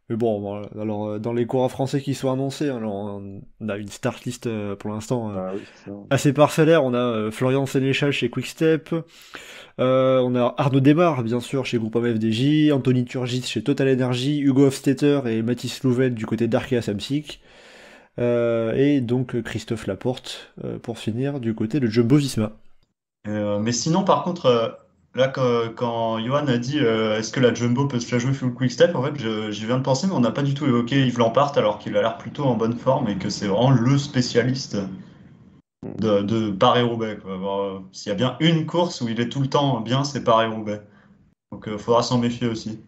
Mais bon, voilà. Alors dans les coureurs français qui sont annoncés, alors, on a une start list pour l'instant assez parcellaire. On a Florian Sénéchal chez Quickstep, on a Arnaud Démarre, bien sûr, chez Groupama FDJ, Anthony Turgis chez Total Energy, Hugo Hofstetter et Mathis Louvel du côté d'Arkea Samsic, et donc Christophe Laporte pour finir du côté de Jumbo Visma. Mais sinon, par contre, là, quand Johan a dit est-ce que la Jumbo peut se la jouer full quick step, en fait, j'y viens de penser, mais on n'a pas du tout évoqué Yves Lampart alors qu'il a l'air plutôt en bonne forme et que c'est vraiment le spécialiste de Paris-Roubaix, quoi. S'il y a bien une course où il est tout le temps bien, c'est Paris-Roubaix. Donc il faudra s'en méfier aussi.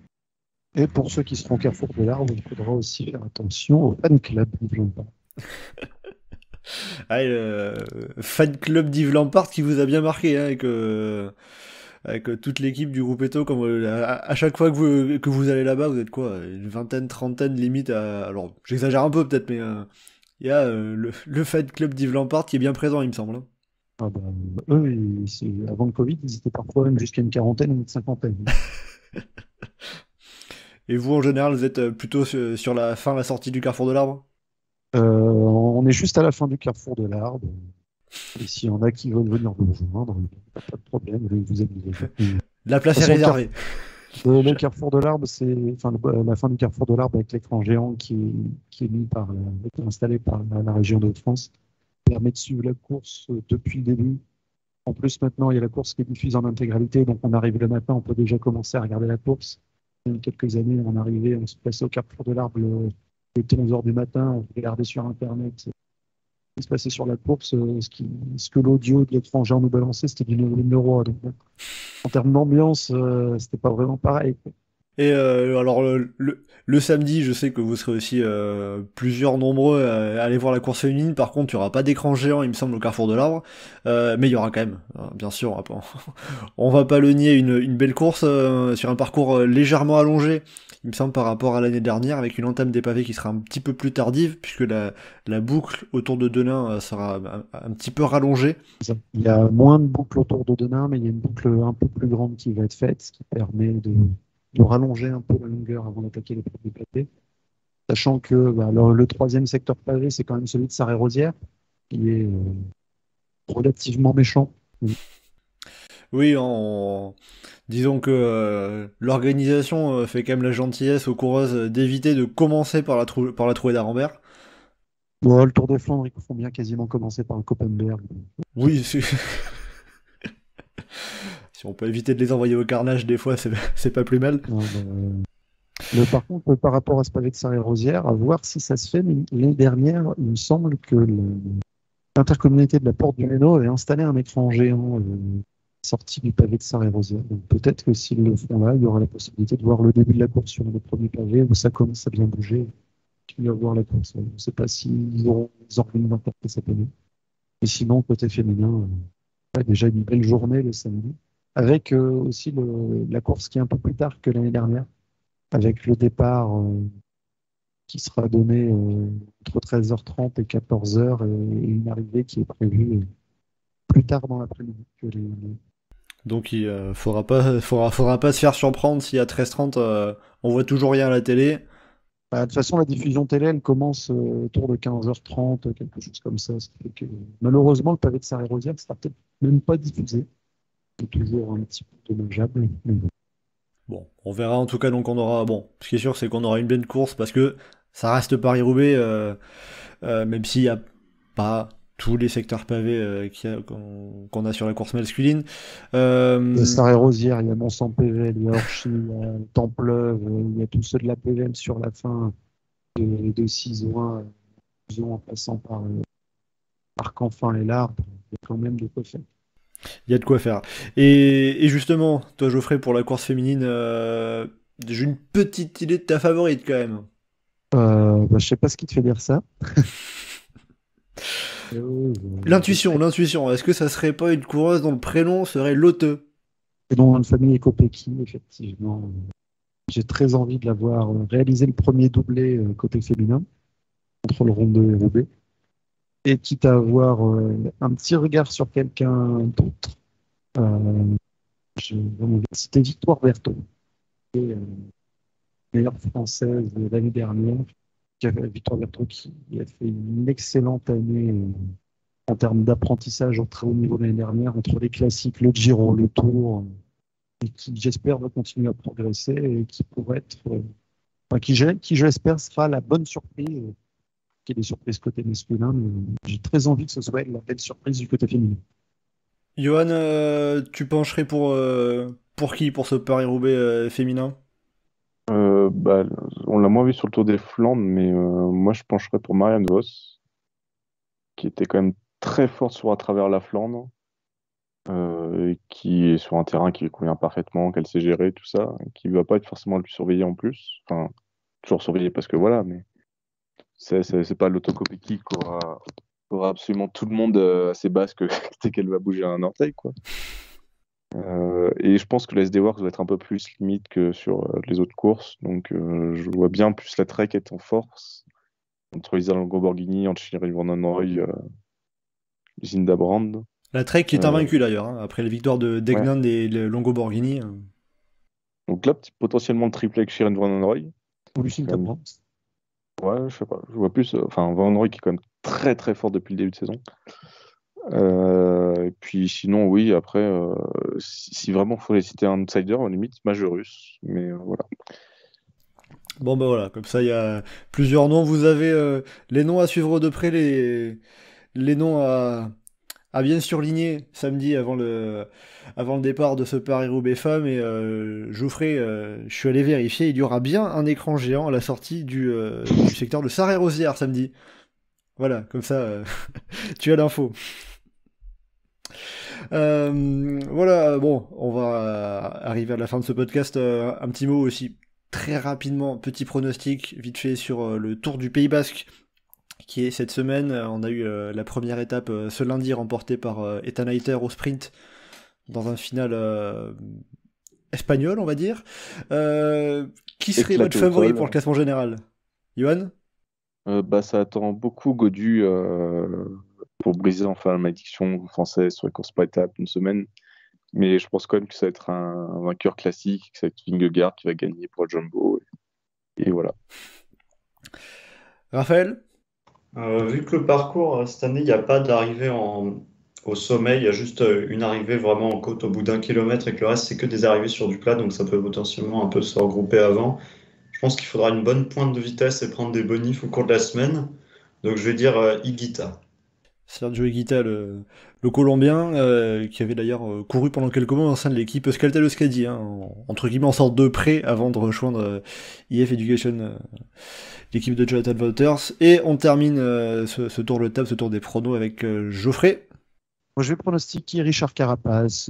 Et pour ceux qui seront au Carrefour de l'Arbre, il faudra aussi faire attention au fan club d'Yves Lampard. Ah, fan club d'Yves Lampard qui vous a bien marqué, hein, avec toute l'équipe du groupe Eto, comme à chaque fois que vous allez là-bas, vous êtes quoi, une vingtaine, trentaine limite alors j'exagère un peu peut-être, mais il y a le fan club d'Yves Lampard qui est bien présent, il me semble, hein. Ah bah, eux, avant le Covid, ils étaient parfois même jusqu'à une quarantaine ou une cinquantaine. Et vous, en général, vous êtes plutôt sur la sortie du Carrefour de l'Arbre? On est juste à la fin du Carrefour de l'Arbre. Et s'il y en a qui veulent venir nous rejoindre, pas de problème, vous amusez. La place est réservée. Le Carrefour de l'Arbre, c'est la fin du Carrefour de l'Arbre avec l'écran géant qui est installé par la région de France, permet de suivre la course depuis le début. En plus, maintenant, il y a la course qui est diffusée en intégralité, donc on arrive le matin, on peut déjà commencer à regarder la course. Il y a quelques années, on se plaçait au Carrefour de l'Arbre le 11h du matin, on regardait sur Internet ce qui se passait sur la course, ce que l'audio de l'étranger nous balançait, c'était du numéro. Donc, en termes d'ambiance, c'était pas vraiment pareil, quoi. Et alors le samedi, je sais que vous serez aussi plusieurs nombreux à aller voir la course féminine. Par contre, il n'y aura pas d'écran géant, il me semble, au Carrefour de l'Arbre. Mais il y aura quand même, bien sûr, on va pas le nier, une belle course sur un parcours légèrement allongé, il me semble, par rapport à l'année dernière, avec une entame des pavés qui sera un petit peu plus tardive, puisque la boucle autour de Denain sera un petit peu rallongée. Il y a moins de boucles autour de Denain, mais il y a une boucle un peu plus grande qui va être faite, ce qui permet de rallonger un peu la longueur avant d'attaquer les premiers pavés. Sachant que le troisième secteur pavé, c'est quand même celui de Sarre-et-Rosières, qui est relativement méchant. Oui, disons que l'organisation fait quand même la gentillesse aux coureuses d'éviter de commencer par la trouée d'Arambert. Bon, le Tour des Flandres, ils font bien quasiment commencer par un Koppenberg. Oui, si on peut éviter de les envoyer au carnage des fois, c'est pas plus mal. Non, mais par contre, par rapport à ce pavé de Sarre-et-Rosières, à voir si ça se fait, mais l'année dernière, il me semble que l'intercommunauté de la Porte du Méno avait installé un écran géant sorti du pavé de Sarre-et-Rosières. Donc peut-être que s'ils le font là, il y aura la possibilité de voir le début de la course sur le premier pavé où ça commence à bien bouger. Tu vas voir la course. Je ne sais pas s'ils auront organisé n'importe cette année. Et sinon, côté féminin, déjà une belle journée le samedi. Avec aussi la course qui est un peu plus tard que l'année dernière, avec le départ qui sera donné entre 13h30 et 14h et une arrivée qui est prévue plus tard dans l'après-midi que les. Donc il faudra pas se faire surprendre si à 13h30 on voit toujours rien à la télé. De toute façon, la diffusion télé, elle commence autour de 15h30, quelque chose comme ça. Ça fait que, malheureusement, le pavé de Sarre-et-Rosières ne sera peut-être même pas diffusé. C'est toujours un petit peu dommageable. Mais bon. Bon, on verra en tout cas. Donc on aura. Bon, ce qui est sûr, c'est qu'on aura une belle course parce que ça reste Paris-Roubaix, même s'il n'y a pas tous les secteurs pavés qu'on a sur la course masculine. Il y a Sarre-et-Rosières, il y a Mont-Saint-Pével, il y a Orchy, il y a Templeuve, il y a tous ceux de la PVM sur la fin de Cizoin, en passant par Arcanfin et l'Arbre. Il y a quand même de quoi faire. Il y a de quoi faire. Et justement, toi Geoffrey, pour la course féminine, j'ai une petite idée de ta favorite quand même. Je sais pas ce qui te fait dire ça. L'intuition. Est-ce que ça serait pas une coureuse dont le prénom serait Lotte? Et dont une famille Ecopeki, effectivement. J'ai très envie de la voir réaliser le premier doublé côté féminin entre le Rondeau et Roubaix. Et quitte à avoir un petit regard sur quelqu'un d'autre, je vais citer Victoire Berthaud, qui est meilleure française de l'année dernière. Victoire Berthaud qui a fait une excellente année en termes d'apprentissage au très haut niveau l'année dernière, entre les classiques, le Giro, le Tour, et qui, j'espère, va continuer à progresser et qui pourrait être, qui je l'espère, sera la bonne surprise. Qui est des surprises côté masculin, mais j'ai très envie que ce soit la belle surprise du côté féminin. Johan, tu pencherais pour qui pour ce Paris-Roubaix féminin? On l'a moins vu sur le Tour des Flandres, mais moi je pencherais pour Marianne Vos, qui était quand même très forte sur à travers la Flandre, qui est sur un terrain qui lui convient parfaitement, qu'elle sait gérer, tout ça, et qui ne va pas être forcément le plus surveillé en plus. Enfin, toujours surveillé parce que voilà, mais c'est pas l'autocopie qu'aura absolument tout le monde à ses bases que dès qu'elle va bouger un orteil, quoi. Et je pense que la SD Works va être un peu plus limite que sur les autres courses, donc je vois bien plus la Trek être en force entre Lisa Longo-Borghini, entre Shirin Van Anrooy, Zinda Brand. La Trek qui est invaincue d'ailleurs, hein, après les victoires de Degnand et le Longo-Borghini. Donc là, potentiellement le triplé avec Shirin Van Anrooy. Ou Lucinda Brand. Ouais, je sais pas. Je vois plus. Enfin, Van Anrooy qui est quand même très très fort depuis le début de saison. Et puis sinon, oui, après, si vraiment il fallait citer un outsider, à la limite, Majorus. Mais voilà. Bon, bah voilà, comme ça, il y a plusieurs noms. Vous avez les noms à suivre de près, les noms à bien surligner samedi avant le départ de ce Paris-Roubaix femmes. Et Geoffrey, je suis allé vérifier, il y aura bien un écran géant à la sortie du secteur de Sarre-et-Rosières samedi. Voilà, comme ça, tu as l'info. Voilà, bon, on va arriver à la fin de ce podcast. Un petit mot aussi, très rapidement, petit pronostic, vite fait, sur le Tour du Pays Basque, qui est cette semaine. On a eu la première étape ce lundi, remportée par Ethan Hayter au sprint, dans un final espagnol, on va dire. Qui serait votre favori pour le classement général, Johan? Ça attend beaucoup Gaudu pour briser enfin la malédiction française sur les courses par étapes une semaine. Mais je pense quand même que ça va être un vainqueur classique, que ça va être Vingegaard qui va gagner pour le Jumbo. Et voilà. Raphaël? Vu que le parcours, cette année, il n'y a pas d'arrivée au sommet, il y a juste une arrivée vraiment en côte au bout d'1 kilomètre et que le reste, c'est que des arrivées sur du plat, donc ça peut potentiellement un peu se regrouper avant. Je pense qu'il faudra une bonne pointe de vitesse et prendre des bonifs au cours de la semaine. Donc je vais dire Higuita. Sergio Higuita, le Colombien, qui avait d'ailleurs couru pendant quelques mois au sein de l'équipe Euskaltel Euskadi, hein, entre guillemets en sorte de prêt avant de rejoindre IF Education, l'équipe de Jonathan Wouters. Et on termine ce tour de table, ce tour des pronos avec Geoffrey. Moi, je vais pronostiquer Richard Carapace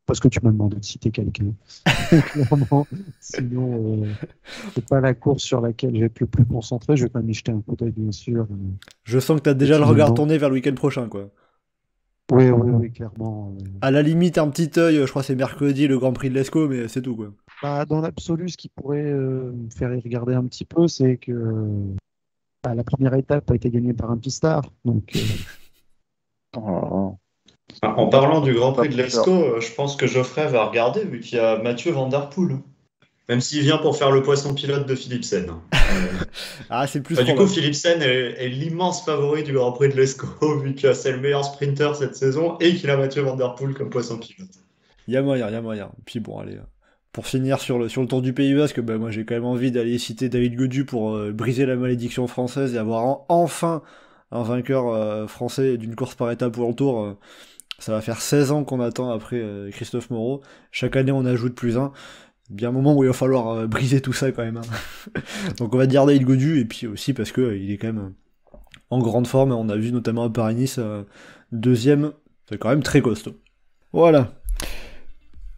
parce que tu m'as demandé de citer quelqu'un. Clairement, sinon, c'est pas la course sur laquelle je vais être le plus concentré. Je vais pas m'y jeter un coup d'œil, bien sûr. Je sens que tu as déjà le regard tourné vers le week-end prochain, quoi. Oui, clairement. À la limite, un petit œil, je crois que c'est mercredi, le Grand Prix de l'Escaut, mais c'est tout, quoi. Dans l'absolu, ce qui pourrait me faire y regarder un petit peu, c'est que la première étape a été gagnée par un pistard. Donc, En parlant du Grand Prix de l'Escaut, je pense que Geoffrey va regarder, vu qu'il y a Mathieu Van Der Poel. Même s'il vient pour faire le poisson pilote de Philipsen. C'est plus du coup, Philipsen est l'immense favori du Grand Prix de l'Escaut, vu que c'est le meilleur sprinter cette saison et qu'il a Mathieu Van Der Poel comme poisson pilote. Il y a moyen. Puis bon, allez, pour finir sur le Tour du Pays Basque, moi j'ai quand même envie d'aller citer David Gaudu pour briser la malédiction française et avoir enfin un vainqueur français d'une course par étape pour le Tour. Ça va faire 16 ans qu'on attend après Christophe Moreau. Chaque année on ajoute plus un. Bien un moment où il va falloir briser tout ça quand même. Hein. Donc on va dire David Gaudu, et puis aussi parce que il est quand même en grande forme. On a vu notamment à Paris-Nice, deuxième, c'est quand même très costaud. Voilà.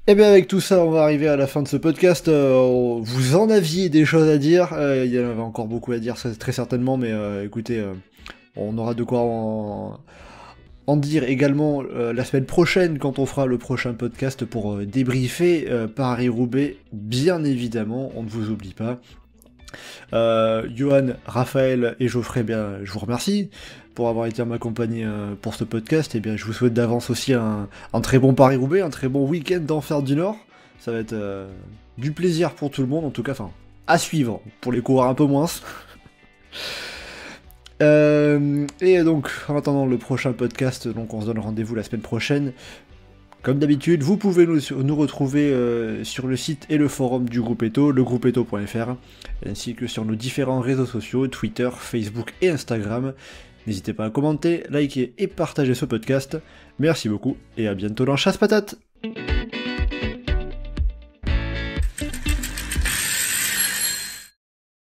Et bien avec tout ça, on va arriver à la fin de ce podcast. Vous en aviez des choses à dire. Il y en avait encore beaucoup à dire, très certainement, mais écoutez, on aura de quoi en dire également la semaine prochaine quand on fera le prochain podcast pour débriefer Paris-Roubaix, bien évidemment, on ne vous oublie pas. Johan, Raphaël et Geoffrey, je vous remercie pour avoir été à m'accompagner pour ce podcast. Et bien, je vous souhaite d'avance aussi un très bon Paris-Roubaix, un très bon week-end d'Enfer du Nord. Ça va être du plaisir pour tout le monde, en tout cas, à suivre, pour les coureurs un peu moins. Et donc, en attendant le prochain podcast, donc on se donne rendez-vous la semaine prochaine. Comme d'habitude, vous pouvez nous retrouver sur le site et le forum du groupe Eto, legroupeeto.fr, ainsi que sur nos différents réseaux sociaux, Twitter, Facebook et Instagram. N'hésitez pas à commenter, liker et partager ce podcast. Merci beaucoup et à bientôt dans Chasse Patate.